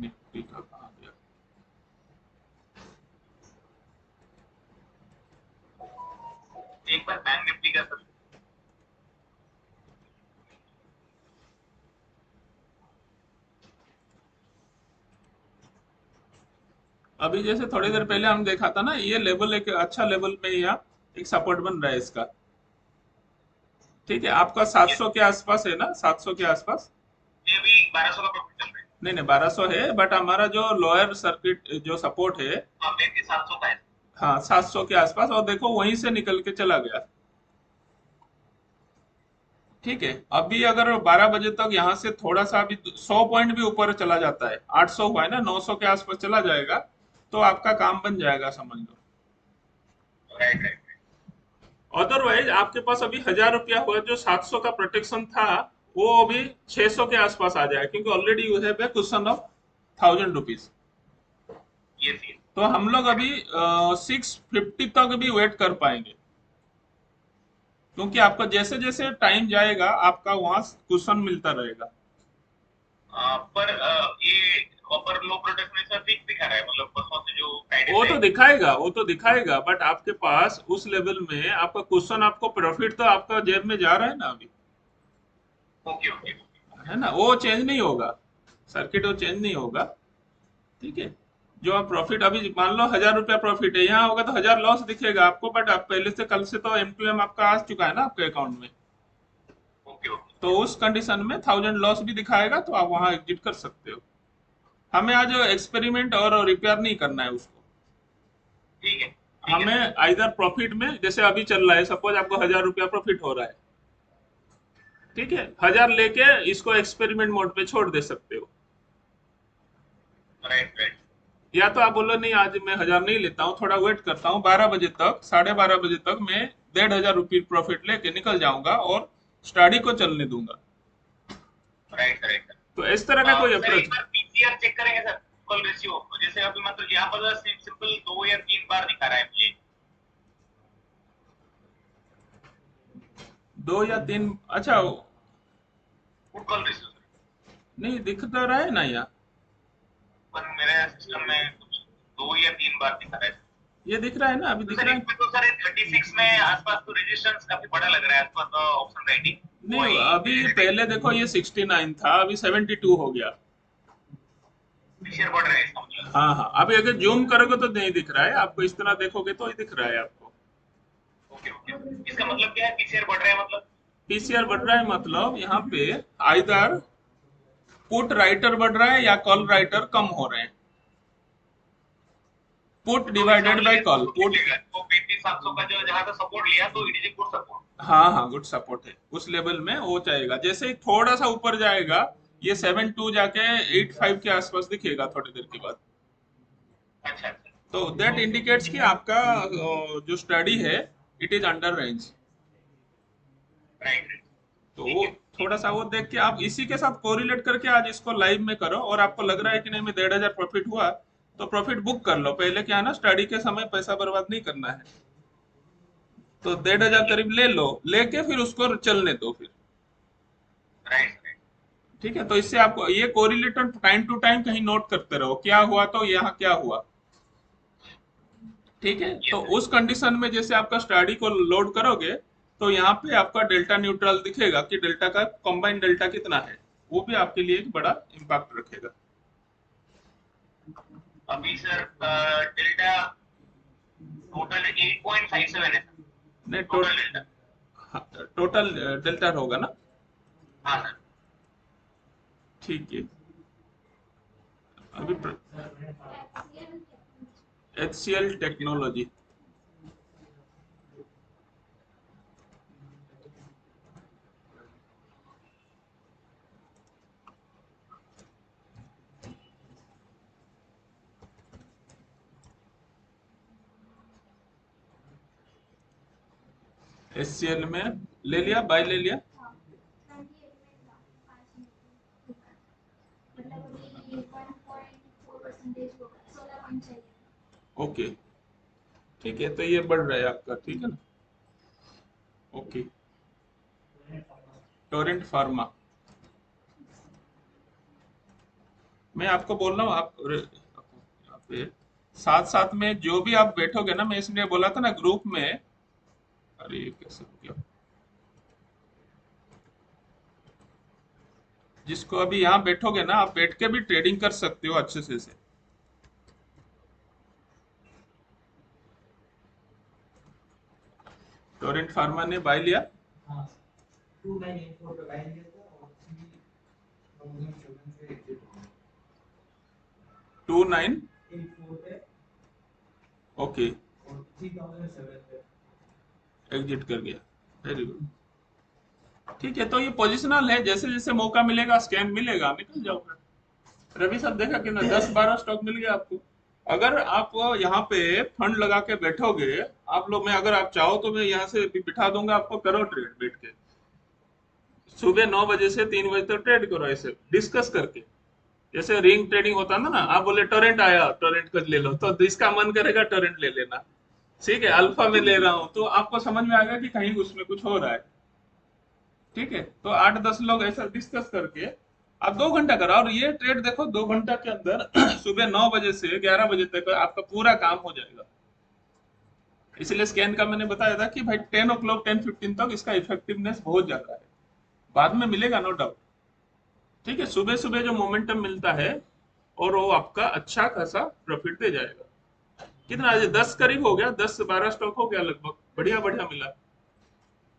निफ्टी का कहाँ गया? एक बार बैंक निफ्टी का सर। अभी जैसे थोड़ी देर पहले हम देखा था ना, ये लेवल एक अच्छा लेवल में यहाँ एक सपोर्ट बन रहा है इसका। ठीक है, आपका 700 के आसपास है ना, 700 के आसपास। ये अभी 1200 का प्रॉफिट चल रहा है। नहीं नहीं, 1200 है, बट हमारा जो लोअर सर्किट जो सपोर्ट है, हाँ, 700 का है। हाँ 700 के आसपास, और देखो वहीं से निकल के चला गया। ठीक है, अभी अगर 12 बजे तक यहाँ से थोड़ा सा भी 100 पॉइंट भी ऊपर चला जाता है, 800 हुआ है ना, 900 के आसपास चला जाएगा, तो आपका काम बन जाएगा, समझ लो। Right right. अदरवाइज आपके पास अभी 1,000 रुपया हुआ, जो 700 का प्रोटेक्शन था, वो अभी 600 के आसपास आ जाएगा, क्योंकि already you have a question of 1,000 rupees. ये सी तो हम लोग अभी 650 तक भी वेट कर पाएंगे, क्योंकि आपका जैसे जैसे टाइम जाएगा आपका वहां क्वेश्चन मिलता रहेगा। पर ये अपर लो प्रोटेक्शन ऐसा फिक्स दिखा रहा है, मतलब परसों से जो वो गाइडेंस तो है। दिखाएगा, वो तो दिखाएगा, बट आपके पास उस लेवल में आपका क्वेश्चन, आपको प्रॉफिट तो आपका जेब में जा रहा है ना अभी, ओके ओके। है ना, वो चेंज नहीं होगा, सर्किट वो चेंज नहीं होगा। ठीक है, जो आप प्रॉफिट अभी मान लो 1,000 रुपया प्रॉफिट है, यहाँ होगा तो 1,000 लॉस दिखेगा आपको, बट आप पहले से, कल से तो M2M आपका आ चुका है ना आपके अकाउंट में, ओके ओके। तो उस कंडीशन में 1,000 लॉस भी दिखाएगा, तो आप वहां एग्जिट कर सकते हो। हमें आज एक्सपेरिमेंट और रिपेयर नहीं करना है उसको, ठीक है। हमें आइदर प्रॉफिट में, जैसे अभी चल रहा है, सपोज आपको 1,000 रुपया प्रॉफिट हो रहा है, ठीक है, 1,000 लेके इसको एक्सपेरिमेंट मोड पे छोड़ दे सकते हो, राइट राइट। या तो आप बोलो नहीं, आज मैं 1,000 नहीं लेता हूँ, थोड़ा वेट करता हूँ, 12 बजे तक, 12:30 बजे तक मैं 1,500 रुपये प्रॉफिट लेके निकल जाऊंगा और स्टडी को चलने दूंगा। Right right. तो इस तरह का कोई सर एक अप्रोच। बार पीसीआर चेक करेंगे सर, कॉल रेशियो, जैसे अभी मतलब यहाँ पर सिंपल 2 या 3 बार दिखा रहा है मुझे। 2 या 3, अच्छा, गुड कॉल रेशियो सर, नहीं दिख तो रहा है ना यहाँ, पर मेरे सिस्टम में कुछ 2 या 3 बार दिखा रहा है। ये दिख रहा है ना, अभी तो दिख सर रहा है। इसमें तो सर 36 में आसपास तो रेजिस्टेंस काफी बड़ा लग रहा है आसपास ऑप्शन राइटिंग। नहीं, अभी पहले देखो ये 69 था, अभी 72 हो गया। शेयर बढ़ रहा है इसका मतलब। हाँ हाँ, अभी अगर जूम करोगे तो नहीं दिख रहा है आपको, इस तरह देखोगे तो ही दिख रहा है आपको। ओके ओके, इसका मतलब क्या है, पीसीआर बढ़ रहा है मतलब? पीसीआर बढ़ रहा है मतलब यहाँ पे आइदर पुट राइटर बढ़ रहा है या कॉल राइटर कम हो रहे हैं। Put divided by call, put, तो 35,700 का जो जहां से सपोर्ट लिया तो इट इज गुड सपोर्ट। हाँ हाँ गुड सपोर्ट है, उस लेवल में वो जाएगा। जैसे ही थोड़ा सा ऊपर जाएगा, ये 72 जाके 85 के आसपास दिखेगा थोड़ी देर के बाद। अच्छा अच्छा। तो दैट इंडिकेट्स कि आपका जो स्टडी है it is under range. Right right. तो वो थोड़ा सा वो देख के आप इसी के साथ कोरिलेट करके आज इसको लाइव में करो, और आपको लग रहा है कि नहीं मैं 1,500 प्रॉफिट हुआ, तो प्रॉफिट बुक कर लो। पहले क्या है ना, स्टडी के समय पैसा बर्बाद नहीं करना है। तो 1,500 करीब ले लो, लेके फिर उसको चलने दो फिर। राइट। ठीक है, तो इससे आपको ये कोरिलेटर टाइम टू टाइम कहीं नोट करते रहो, क्या हुआ तो यहाँ क्या हुआ। ठीक है, तो यस। उस कंडीशन में जैसे आपका स्टडी को लोड करोगे, तो यहाँ पे आपका डेल्टा न्यूट्रल दिखेगा कि डेल्टा का कॉम्बाइंड डेल्टा कितना है, वो भी आपके लिए एक बड़ा इम्पैक्ट रखेगा। अभी सर डेल्टा टोटल 8.57 है सर, नहीं, टोटल डेल्टा। टोटल डेल्टा होगा ना। हाँ सर। ठीक है, अभी HCL टेक्नोलॉजी, HCL में ले लिया, बाय ले लिया। हाँ 28 में था 5 मिनट मतलब अभी 1.4% होगा 16 पॉइंट चाहिए। ओके, ठीक है, तो ये बढ़ रहा है आपका, ठीक है ना। ओके, टोरेंट फार्मा, मैं आपको बोल रहा हूँ आप यहाँ पे साथ साथ में जो भी आप बैठोगे ना, मैं इसलिए बोला था ना ग्रुप में। अरे ये कैसे हो गया, जिसको अभी यहाँ बैठोगे ना, आप बैठ के भी ट्रेडिंग कर सकते हो अच्छे से। टोरेंट फार्मा ने बाय लिया। हाँ 2984 पे बाय लिया था और 3007 से एग्जिट हो गया। 2984 पे ओके और 3007 पे एग्जिट कर गया, वेरी गुड। ठीक है, तो ये पोजिशनल है, जैसे जैसे मौका मिलेगा स्कैन मिलेगा निकल जाओगे। रवि साहब देखा कि ना 10-12 स्टॉक मिल गया आपको। अगर आप यहाँ पे फंड लगा के बैठोगे, आप लोग, मैं अगर आप चाहो तो मैं यहाँ से भी बिठा दूंगा आपको, करो ट्रेड बैठ के, सुबह 9 बजे से 3 बजे तक ट्रेड करो ऐसे डिस्कस करके। जैसे रिंग ट्रेडिंग होता ना, आप बोले टोरेंट आया, टोरेंट को ले लो, तो जिसका मन करेगा टोरेंट ले लेना। ठीक है, अल्फा में ले रहा हूँ तो आपको समझ में आएगा कि कहीं उसमें कुछ हो रहा है। ठीक है, तो 8-10 लोग ऐसा डिस्कस करके आप 2 घंटा करो, और ये ट्रेड देखो 2 घंटा के अंदर सुबह 9 बजे से 11 बजे तक आपका पूरा काम हो जाएगा। इसलिए स्कैन का मैंने बताया था कि भाई 10 o'clock 10:15 तक इसका इफेक्टिवनेस बहुत ज्यादा है, बाद में मिलेगा नो डाउट। ठीक है, सुबह सुबह जो मोमेंटम मिलता है, और वो आपका अच्छा खासा प्रॉफिट दे जाएगा। कितना आज 10 करीब हो गया, 10 से 12 स्टॉक हो गया लगभग, बढ़िया बढ़िया मिला।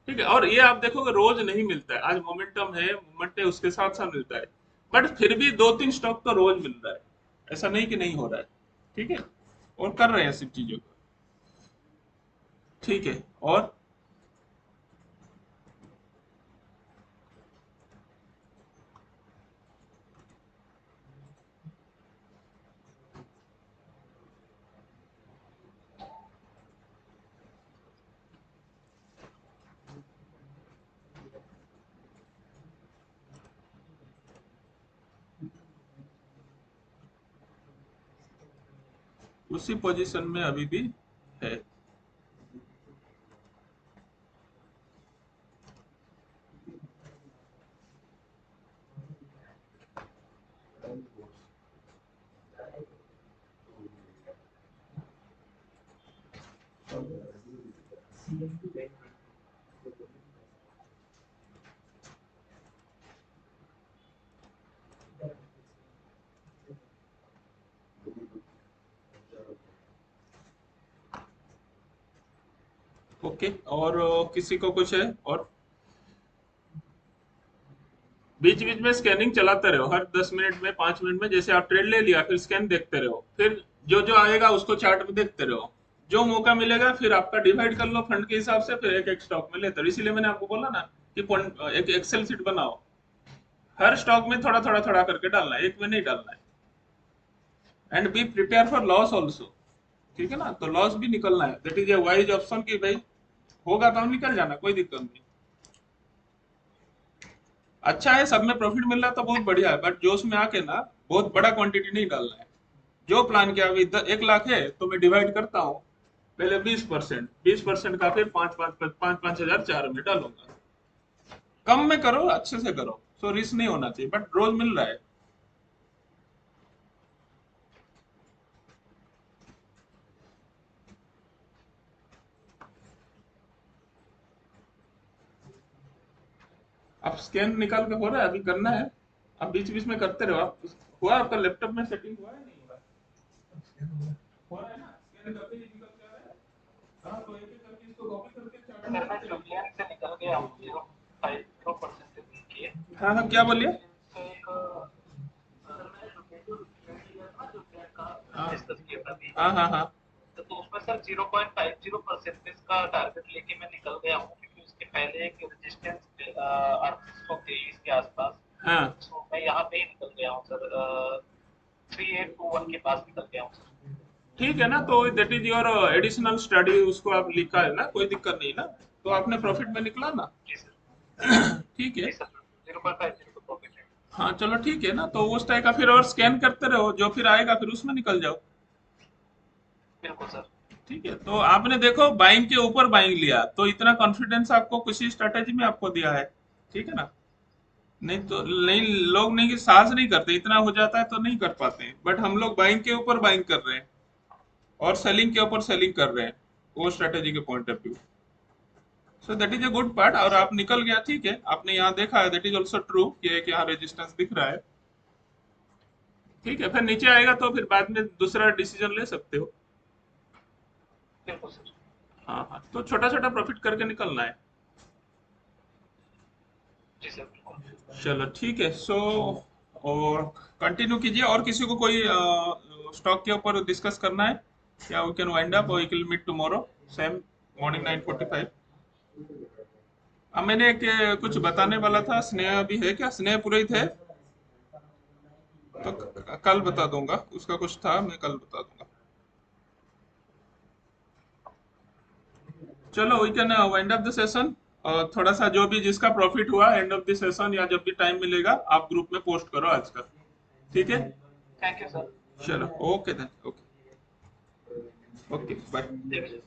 ठीक है, और ये आप देखोगे रोज नहीं मिलता है, आज मोमेंटम है, मोमेंट है, उसके साथ साथ मिलता है। बट फिर भी 2-3 स्टॉक तो रोज मिल रहा है, ऐसा नहीं कि नहीं हो रहा है। ठीक है, और कर रहे हैं सब चीजों को। ठीक है, और उसी पोजीशन में अभी भी है। CM2 बैंक ओके, और किसी को कुछ है? और बीच बीच में स्कैनिंग चलाते रहो, हर 10 मिनट में 5 मिनट में, जैसे आप ट्रेड ले लिया फिर स्कैन देखते रहो, फिर जो जो आएगा उसको चार्ट में देखते रहो, जो मौका मिलेगा फिर आपका डिवाइड कर लो फंड के हिसाब से, फिर एक एक स्टॉक में लेते रहो। इसीलिए मैंने आपको बोला ना कि एक एक्सेल शीट बनाओ, हर स्टॉक में थोड़ा थोड़ा थोड़ा करके डालना है, एक में नहीं डालना है। And be prepare for loss also. ठीक है ना, तो लॉस भी निकलना है, that is a wise option कि भाई होगा तो निकल जाना, कोई दिक्कत नहीं। अच्छा है, सब में प्रॉफिट मिल रहा है तो बहुत बढ़िया है, बट जो उसमें आके ना बहुत बड़ा क्वांटिटी नहीं डालना है। जो प्लान किया अभी 1 लाख है तो मैं डिवाइड करता हूँ, पहले 20%, 20% का फिर पाँच पाँच पाँच पाँच हजार चार में डालूंगा। कम में करो, अच्छे से करो, सो रिस्क नहीं होना चाहिए, बट रोज मिल रहा है। आप स्कैन निकाल के हो रहा है, अभी करना है, आप बीच बीच में करते रहो। आप हुआ आपका लैपटॉप में सेटिंग हुआ है नहीं हुआ? हो रहा है ना, स्कैन करते ही निकल के आ रहा है। हाँ तो एक एक करके इसको कॉपी करके चार्ट में सर मैं रखते रहो। जुलियन से निकल गया हूँ 0.50% से देखिए। हाँ हाँ, क्या बोलिए? तो एक सर मैंने जुलियन लिया था ना, जुलियन का हाँ डिस्कस किया था अभी। हाँ हाँ हाँ। तो उसमें सर 0.50% का टारगेट लेके मैं निकल गया हूँ, क्योंकि उसके पहले एक रेजिस्टेंस 823 के आसपास। हाँ तो मैं यहाँ पे ही निकल गया हूँ सर, 3821 के पास निकल गया हूँ सर। ठीक है ना, तो that is your additional study, उसको आप लिखा है ना, कोई दिक्कत नहीं ना, तो आपने प्रॉफिट में निकला ना। जी सर। ठीक है। जी सर, 0.50 का प्रॉफिट है। हाँ चलो ठीक है ना, तो उस टाइप का फिर और स्कैन करते रहो, जो फिर आएगा फिर उसमें निकल जाओ। बिल्कुल सर। ठीक है, तो आपने देखो बाइंग के ऊपर बाइंग लिया तो इतना कॉन्फिडेंस आपको किसी स्ट्रेटेजी में आपको दिया है। ठीक है ना, नहीं तो नहीं, लोग नहीं, साहस नहीं करते, इतना हो जाता है तो नहीं कर पाते हैं, बट हम लोग बाइंग के ऊपर बाइंग कर रहे हैं और सेलिंग के ऊपर सेलिंग कर रहे हैं, वो स्ट्रेटेजी के point of view. So that is a good part, जी और सर। आप निकल गया, ठीक है, आपने यहाँ देखा है, दैट इज ऑल्सो ट्रू कि एक यहाँ रेजिस्टेंस दिख रहा है। ठीक है, फिर नीचे आएगा तो फिर बाद में दूसरा डिसीजन ले सकते हो। बिल्कुल सर। हाँ हाँ, तो छोटा छोटा प्रॉफिट करके निकलना है। जी सर बिल्कुल। चलो ठीक है, सो और कंटिन्यू कीजिए, और किसी को कोई स्टॉक के ऊपर डिस्कस करना है, या we can wind up, we will meet tomorrow same morning 9:45। अब मैंने एक कुछ बताने वाला था, स्नेह अभी है क्या, स्नेह पुरोहित है तो कल बता दूंगा, उसका कुछ था, मैं कल बता दूंगा। चलो we can wind up the session, और थोड़ा सा जो भी जिसका प्रॉफिट हुआ एंड ऑफ द सेशन या जब भी टाइम मिलेगा आप ग्रुप में पोस्ट करो आज का। ठीक है, थैंक यू सर। चलो okay then, okay okay bye. Thank you.